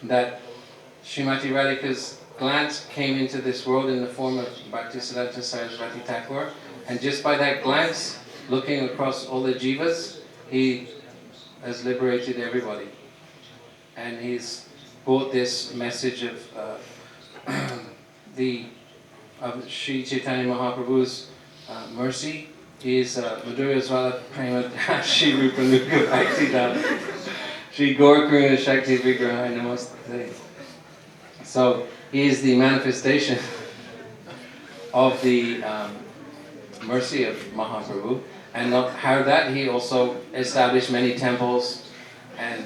That Srimati Radhika's glance came into this world in the form of Bhaktisiddhanta Saraswati Thakur, and just by that glance, looking across all the jivas, he has liberated everybody. And he's brought this message of Sri Chaitanya Mahaprabhu's mercy. He is Madhurya Svala Premananda Shri Rupa Nuka Bhakti Dada Shri Gaur Karuna Shakti Vigraha Namaste. So he is the manifestation of the mercy of Mahaprabhu, and not how that he also established many temples and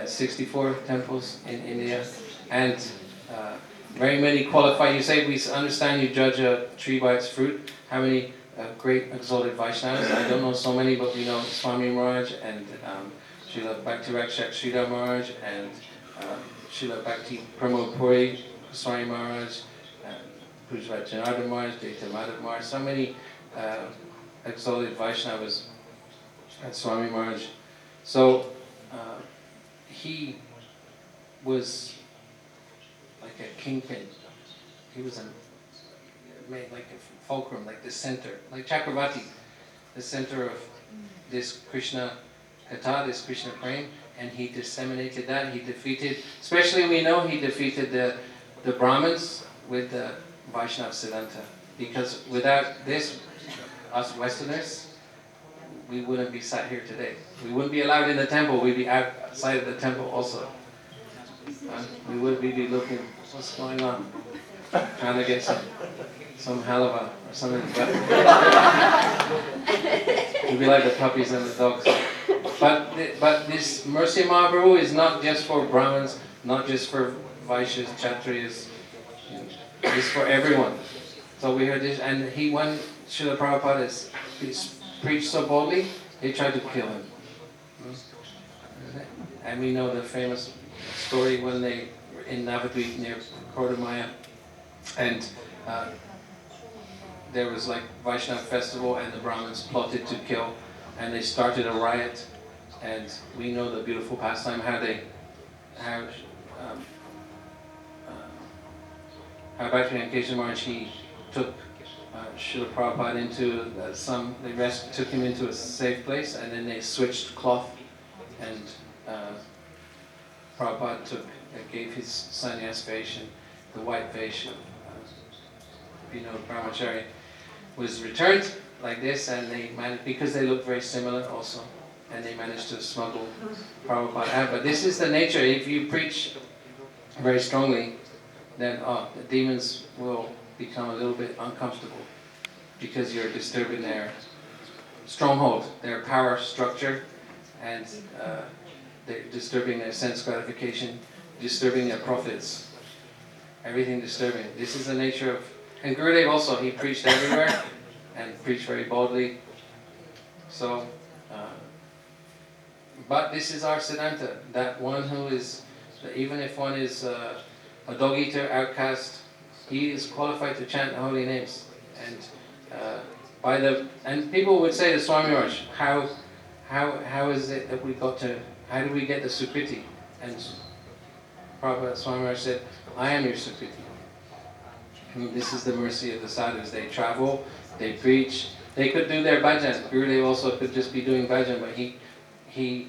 64 temples in India, and very many qualified. You say, we understand you judge a tree by its fruit. How many great exalted Vaishnavas? I don't know so many, but we know Swami Maharaj and Srila Bhakti Rakshak Sridhar Maharaj and Srila Bhakti Pramod Puri Swami Maharaj, Pujyapad Janardhan Maharaj, Deta Madhav Maharaj, so many exalted Vaishnavas at Swami Maharaj. So he was like a kingpin. He was made like a fulcrum, like the center, like Chakravarti, the center of this Krishna Katha, this Krishna Prem, and he disseminated that. He defeated, especially we know he defeated the Brahmins with the Vaishnava Siddhanta, because without this, us Westerners, we wouldn't be sat here today. We wouldn't be allowed in the temple. We'd be outside of the temple also. We'd be looking, what's going on? Trying to get some halava or something. We'd be like the puppies and the dogs. But this mercy Mahaprabhu is not just for Brahmins, not just for Vaishyas, Kshatriyas. It's for everyone. So we heard this, and when Srila Prabhupada preached so boldly, they tried to kill him. And we know the famous story when they were in Navadvip near Kodamaya, and there was like Vaishnava festival, and the Brahmins plotted to kill, and they started a riot. And we know the beautiful pastime how Bhakti Keshav Maharaj, he took Srila Prabhupada into took him into a safe place, and then they switched cloth, and Prabhupada gave his sannyas vesha, the white vesha, brahmachari, was returned like this, and they managed, because they look very similar also, and they managed to smuggle Prabhupada out. But this is the nature. If you preach very strongly, then the demons will become a little bit uncomfortable, because you're disturbing their stronghold, their power structure, and they're disturbing their sense gratification, disturbing their profits, everything disturbing. This is the nature of, and Gurudev also, he preached everywhere and preached very boldly. So, but this is our Siddhanta, that one who is, even if one is a dog-eater, outcast, he is qualified to chant the holy names. And people would say to Swami Maharaj, how is it that we got to, how do we get the Sukriti? And Prabhupada Swami Maharaj said, I am your Sukriti. This is the mercy of the sadhus. They travel, they preach, they could do their bhajan. Gurudev also could just be doing bhajan, but he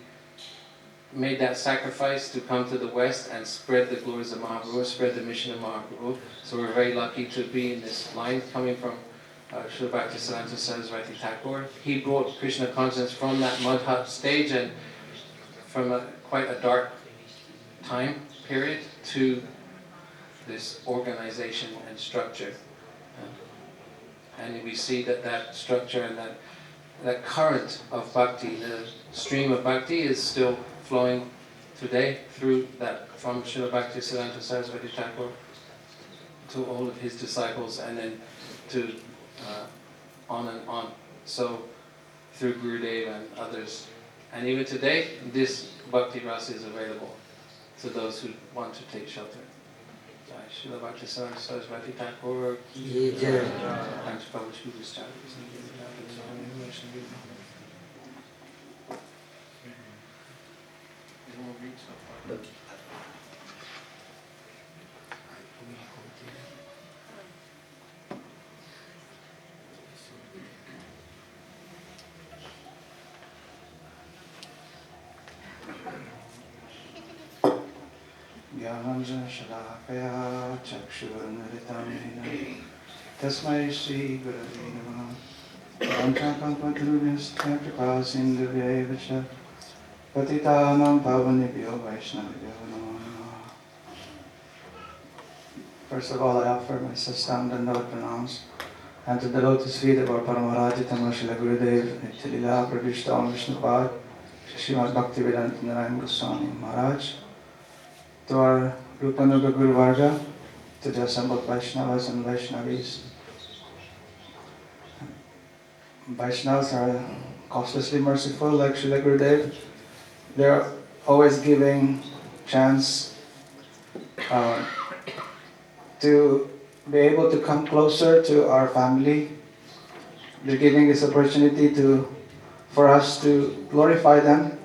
made that sacrifice to come to the West and spread the glories of Mahaprabhu, spread the mission of Mahaprabhu. So we're very lucky to be in this line coming from Srila Bhaktisiddhanta Saraswati Thakur. He brought Krishna consciousness from that mud hut stage and from quite a dark time period to this organization and structure. And we see that structure and that current of bhakti, the stream of bhakti is still flowing today through that, from Srila Bhaktisiddhanta Saraswati Thakur to all of his disciples, and then to on and on. So through Gurudev and others. And even today, this bhakti rasa is available to those who want to take shelter. Srila Bhakti Saraswati Thakur ki Jai. Thanks, Prabhu. Should we just start? Jnananjana Shalakaya Chakshurunaritam Hina Tasmai Shri Gurave Namaha Ramchakalpatarubhyascha Kripa Sindhubhyaiva Cha Patitanam Pavanebhyo Vaishnavibhyo Namo Namaha. First of all, I offer my Sastanga Dandavad Pranams and to the lotus feet of our Paramaradhitama Srila Gurudev Nitya Pravishtam Vishnupad Srimad Bhaktivedanta Narayan Goswami Maharaj, to our Rupanuga Guru Varga, to the assembled Vaishnavas and Vaishnavis. Vaishnavas are causelessly merciful, like Srila Gurudev. They're always giving chance to be able to come closer to our family. They're giving this opportunity for us to glorify them.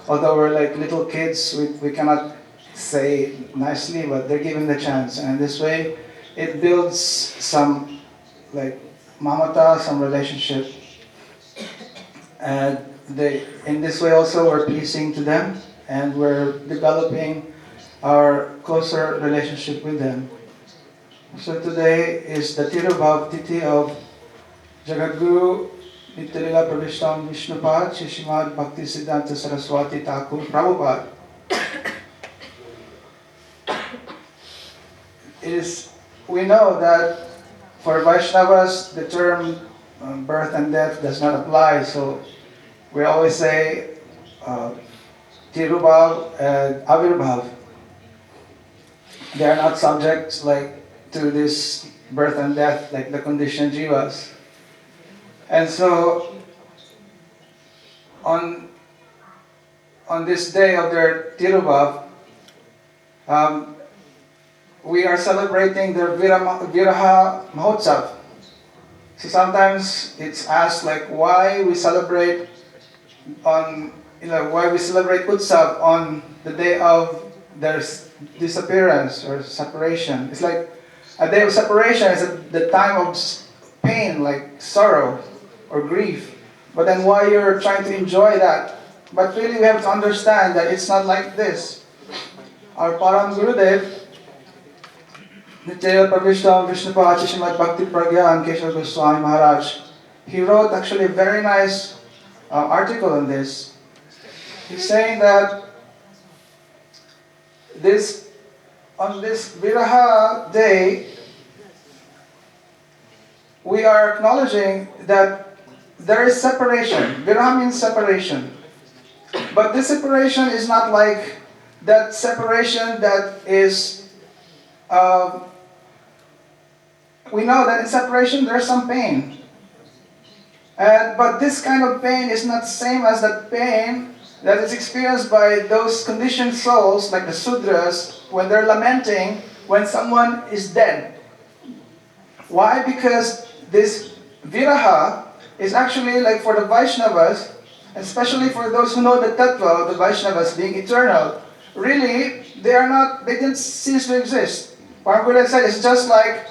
Although we're like little kids, we cannot say nicely, but they're given the chance. And this way, it builds some like mamata, some relationship. And in this way also we're pleasing to them and we're developing our closer relationship with them. So today is the Tirubhav Tithi of Jagadguru Nityalila Pravishtam Vishnupad Srimad Bhakti Siddhanta Saraswati Thakur Prabhupada. We know that for Vaishnavas the term birth and death does not apply, so we always say Tirubhav and Avirbhav. They are not subject to this birth and death like the conditioned jivas. And so on this day of their Tirubhav, we are celebrating their Viraha Mahotsav. So sometimes it's asked why we celebrate Utsav on the day of their disappearance or separation. It's like a day of separation is the time of pain, like sorrow or grief. But then why you're trying to enjoy that? But really we have to understand that it's not like this. Our Param Gurudev, Nityalila Pravishtam Vishnupad Srimad Bhakti Pragyan Keshav Goswami Maharaj, he wrote actually a very nice article on this. He's saying that on this Viraha day, we are acknowledging that there is separation. Viraha means separation. But this separation is not like that separation that is we know that in separation there's some pain. But this kind of pain is not the same as that pain that is experienced by those conditioned souls, like the Sudras, when they're lamenting when someone is dead. Why? Because this Viraha is actually like for the Vaishnavas, especially for those who know the Tattva of the Vaishnavas being eternal, really, they didn't cease to exist. Prabhu said it's just like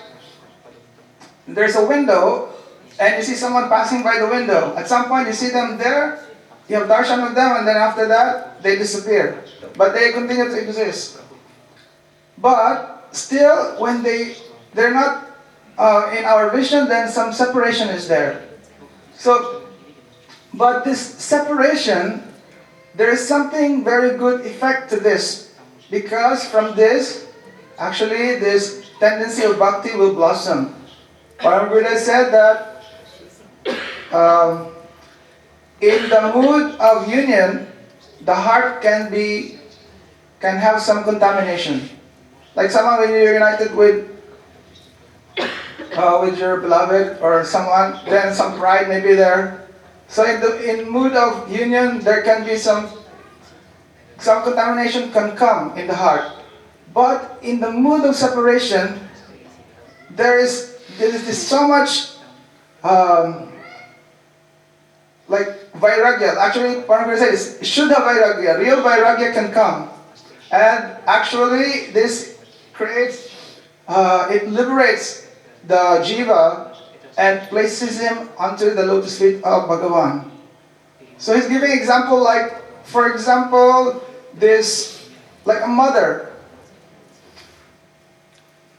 there's a window and you see someone passing by the window. At some point you see them there, you have darshan with them, and then after that they disappear. But they continue to exist. But still, when they're not in our vision, then some separation is there. So, but this separation, there is something very good effect to this, because from this, actually this tendency of bhakti will blossom. Param Buddha said that in the mood of union, the heart can have some contamination. Like someone when you're united with your beloved or someone, then some pride may be there. So in mood of union, there can be some contamination can come in the heart. But in the mood of separation, there is this so much like vairagya. Actually, Paramahira says, Shuddha vairagya, real vairagya can come. And actually, this creates, it liberates the jiva and places him onto the lotus feet of Bhagavan. So he's giving example like, for example, this, like a mother.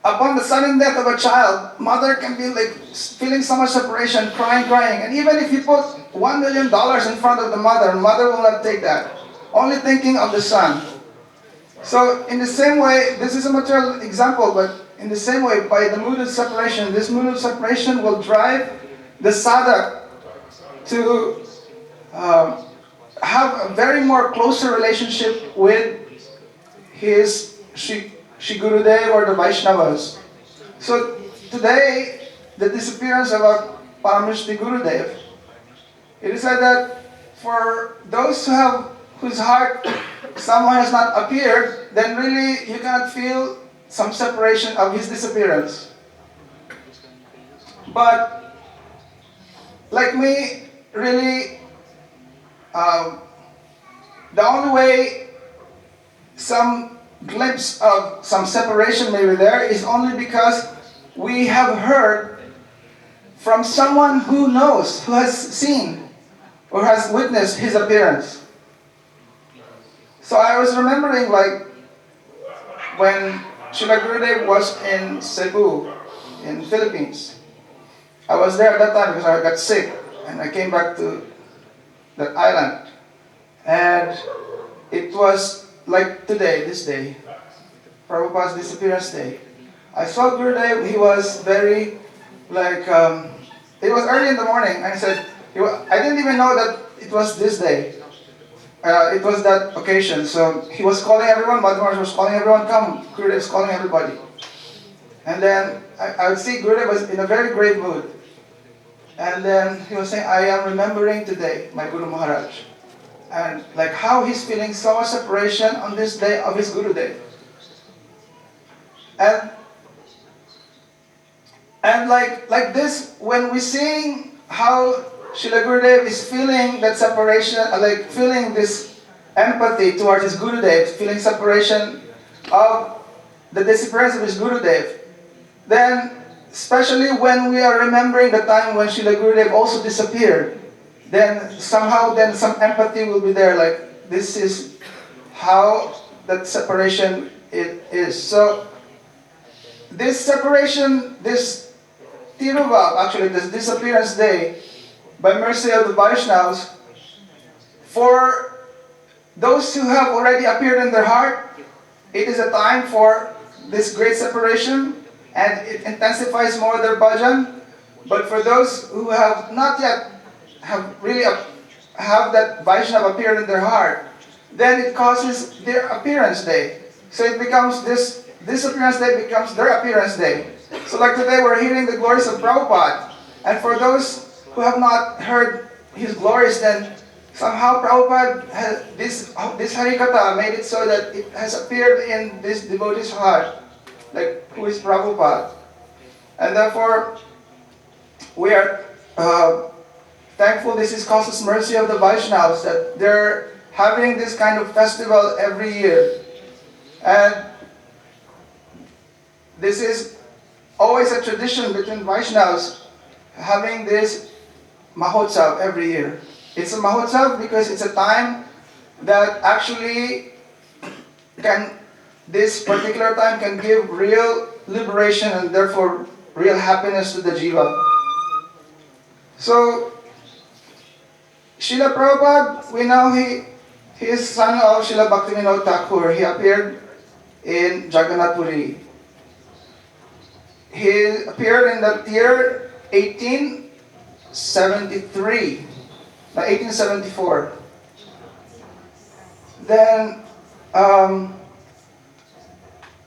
Upon the sudden death of a child, mother can be like feeling so much separation, crying. And even if you put $1 million in front of the mother will not take that. Only thinking of the son. So in the same way, this is a material example, but in the same way, by the mood of separation, this mood of separation will drive the sadhak to have a very more closer relationship with his Shri Gurudev or the Vaishnavas. So today, the disappearance of our Paramishti Gurudev, it is said that for those whose heart someone has not appeared, then really you cannot feel some separation of his disappearance. But like me, really, the only way some glimpse of some separation may be there is only because we have heard from someone who knows, who has seen, or has witnessed his appearance. So I was remembering like when Srila Gurudev was in Cebu, in Philippines. I was there at that time because I got sick and I came back to that island. And it was like today, this day, Prabhupada's disappearance day. I saw Gurudev, he was very like, it was early in the morning and I said, I didn't even know that it was this day. It was that occasion. So he was calling everyone, Madhu Maharaj was calling everyone, come, Gurudev is calling everybody. And then I would see Gurudev was in a very grave mood. And then he was saying, I am remembering today my Guru Maharaj. And like how he's feeling so much separation on this day of his Gurudev. And like this, when we seeing how Srila Gurudev is feeling that separation, like feeling this empathy towards his Gurudev, feeling separation of the disappearance of his Gurudev, then especially when we are remembering the time when Srila Gurudev also disappeared, then somehow then some empathy will be there, like this is how that separation it is. So this separation, this Tiruva, actually this disappearance day, by mercy of the Vaishnavas, for those who have already appeared in their heart, it is a time for this great separation and it intensifies more their bhajan. But for those who have not yet have that Vaishnava appeared in their heart, then it causes their appearance day. So it becomes this appearance day becomes their appearance day. So like today we're hearing the glories of Prabhupada, and for those who have not heard his glories, then somehow Prabhupada has this Harikatha made it so that it has appeared in this devotee's heart, like who is Prabhupada. And therefore, we are thankful this is causes mercy of the Vaishnavas that they're having this kind of festival every year. And this is always a tradition between Vaishnavas having this Mahotsav every year. It's a Mahotsav because it's a time that actually this particular time can give real liberation and therefore real happiness to the jiva. So, Srila Prabhupada, we know he is son of Srila Bhaktivinoda Thakur. He appeared in Jagannath Puri. He appeared in the year 1874. Then,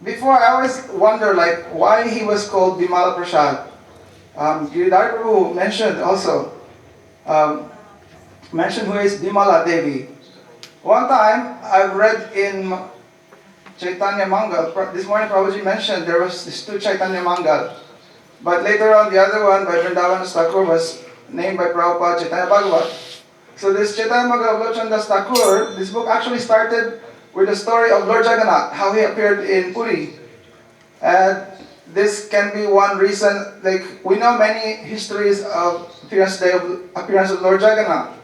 before I always wonder like why he was called Bimala Prasad. Giridhar Prabhu mentioned also, mentioned who is Bimala Devi. One time I've read in Chaitanya Mangal. This morning Prabhuji mentioned there was these two Chaitanya Mangal. But later on, the other one by Vrindavan Thakur was named by Prabhupada Chaitanya Bhagavat. So this Chaitanya Mangal of Lord Das Thakur, this book actually started with the story of Lord Jagannath, how he appeared in Puri. And this can be one reason, like we know many histories of appearance of Lord Jagannath.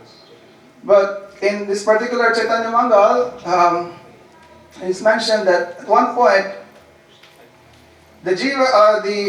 But in this particular Chaitanya Mangal, it's mentioned that at one point, the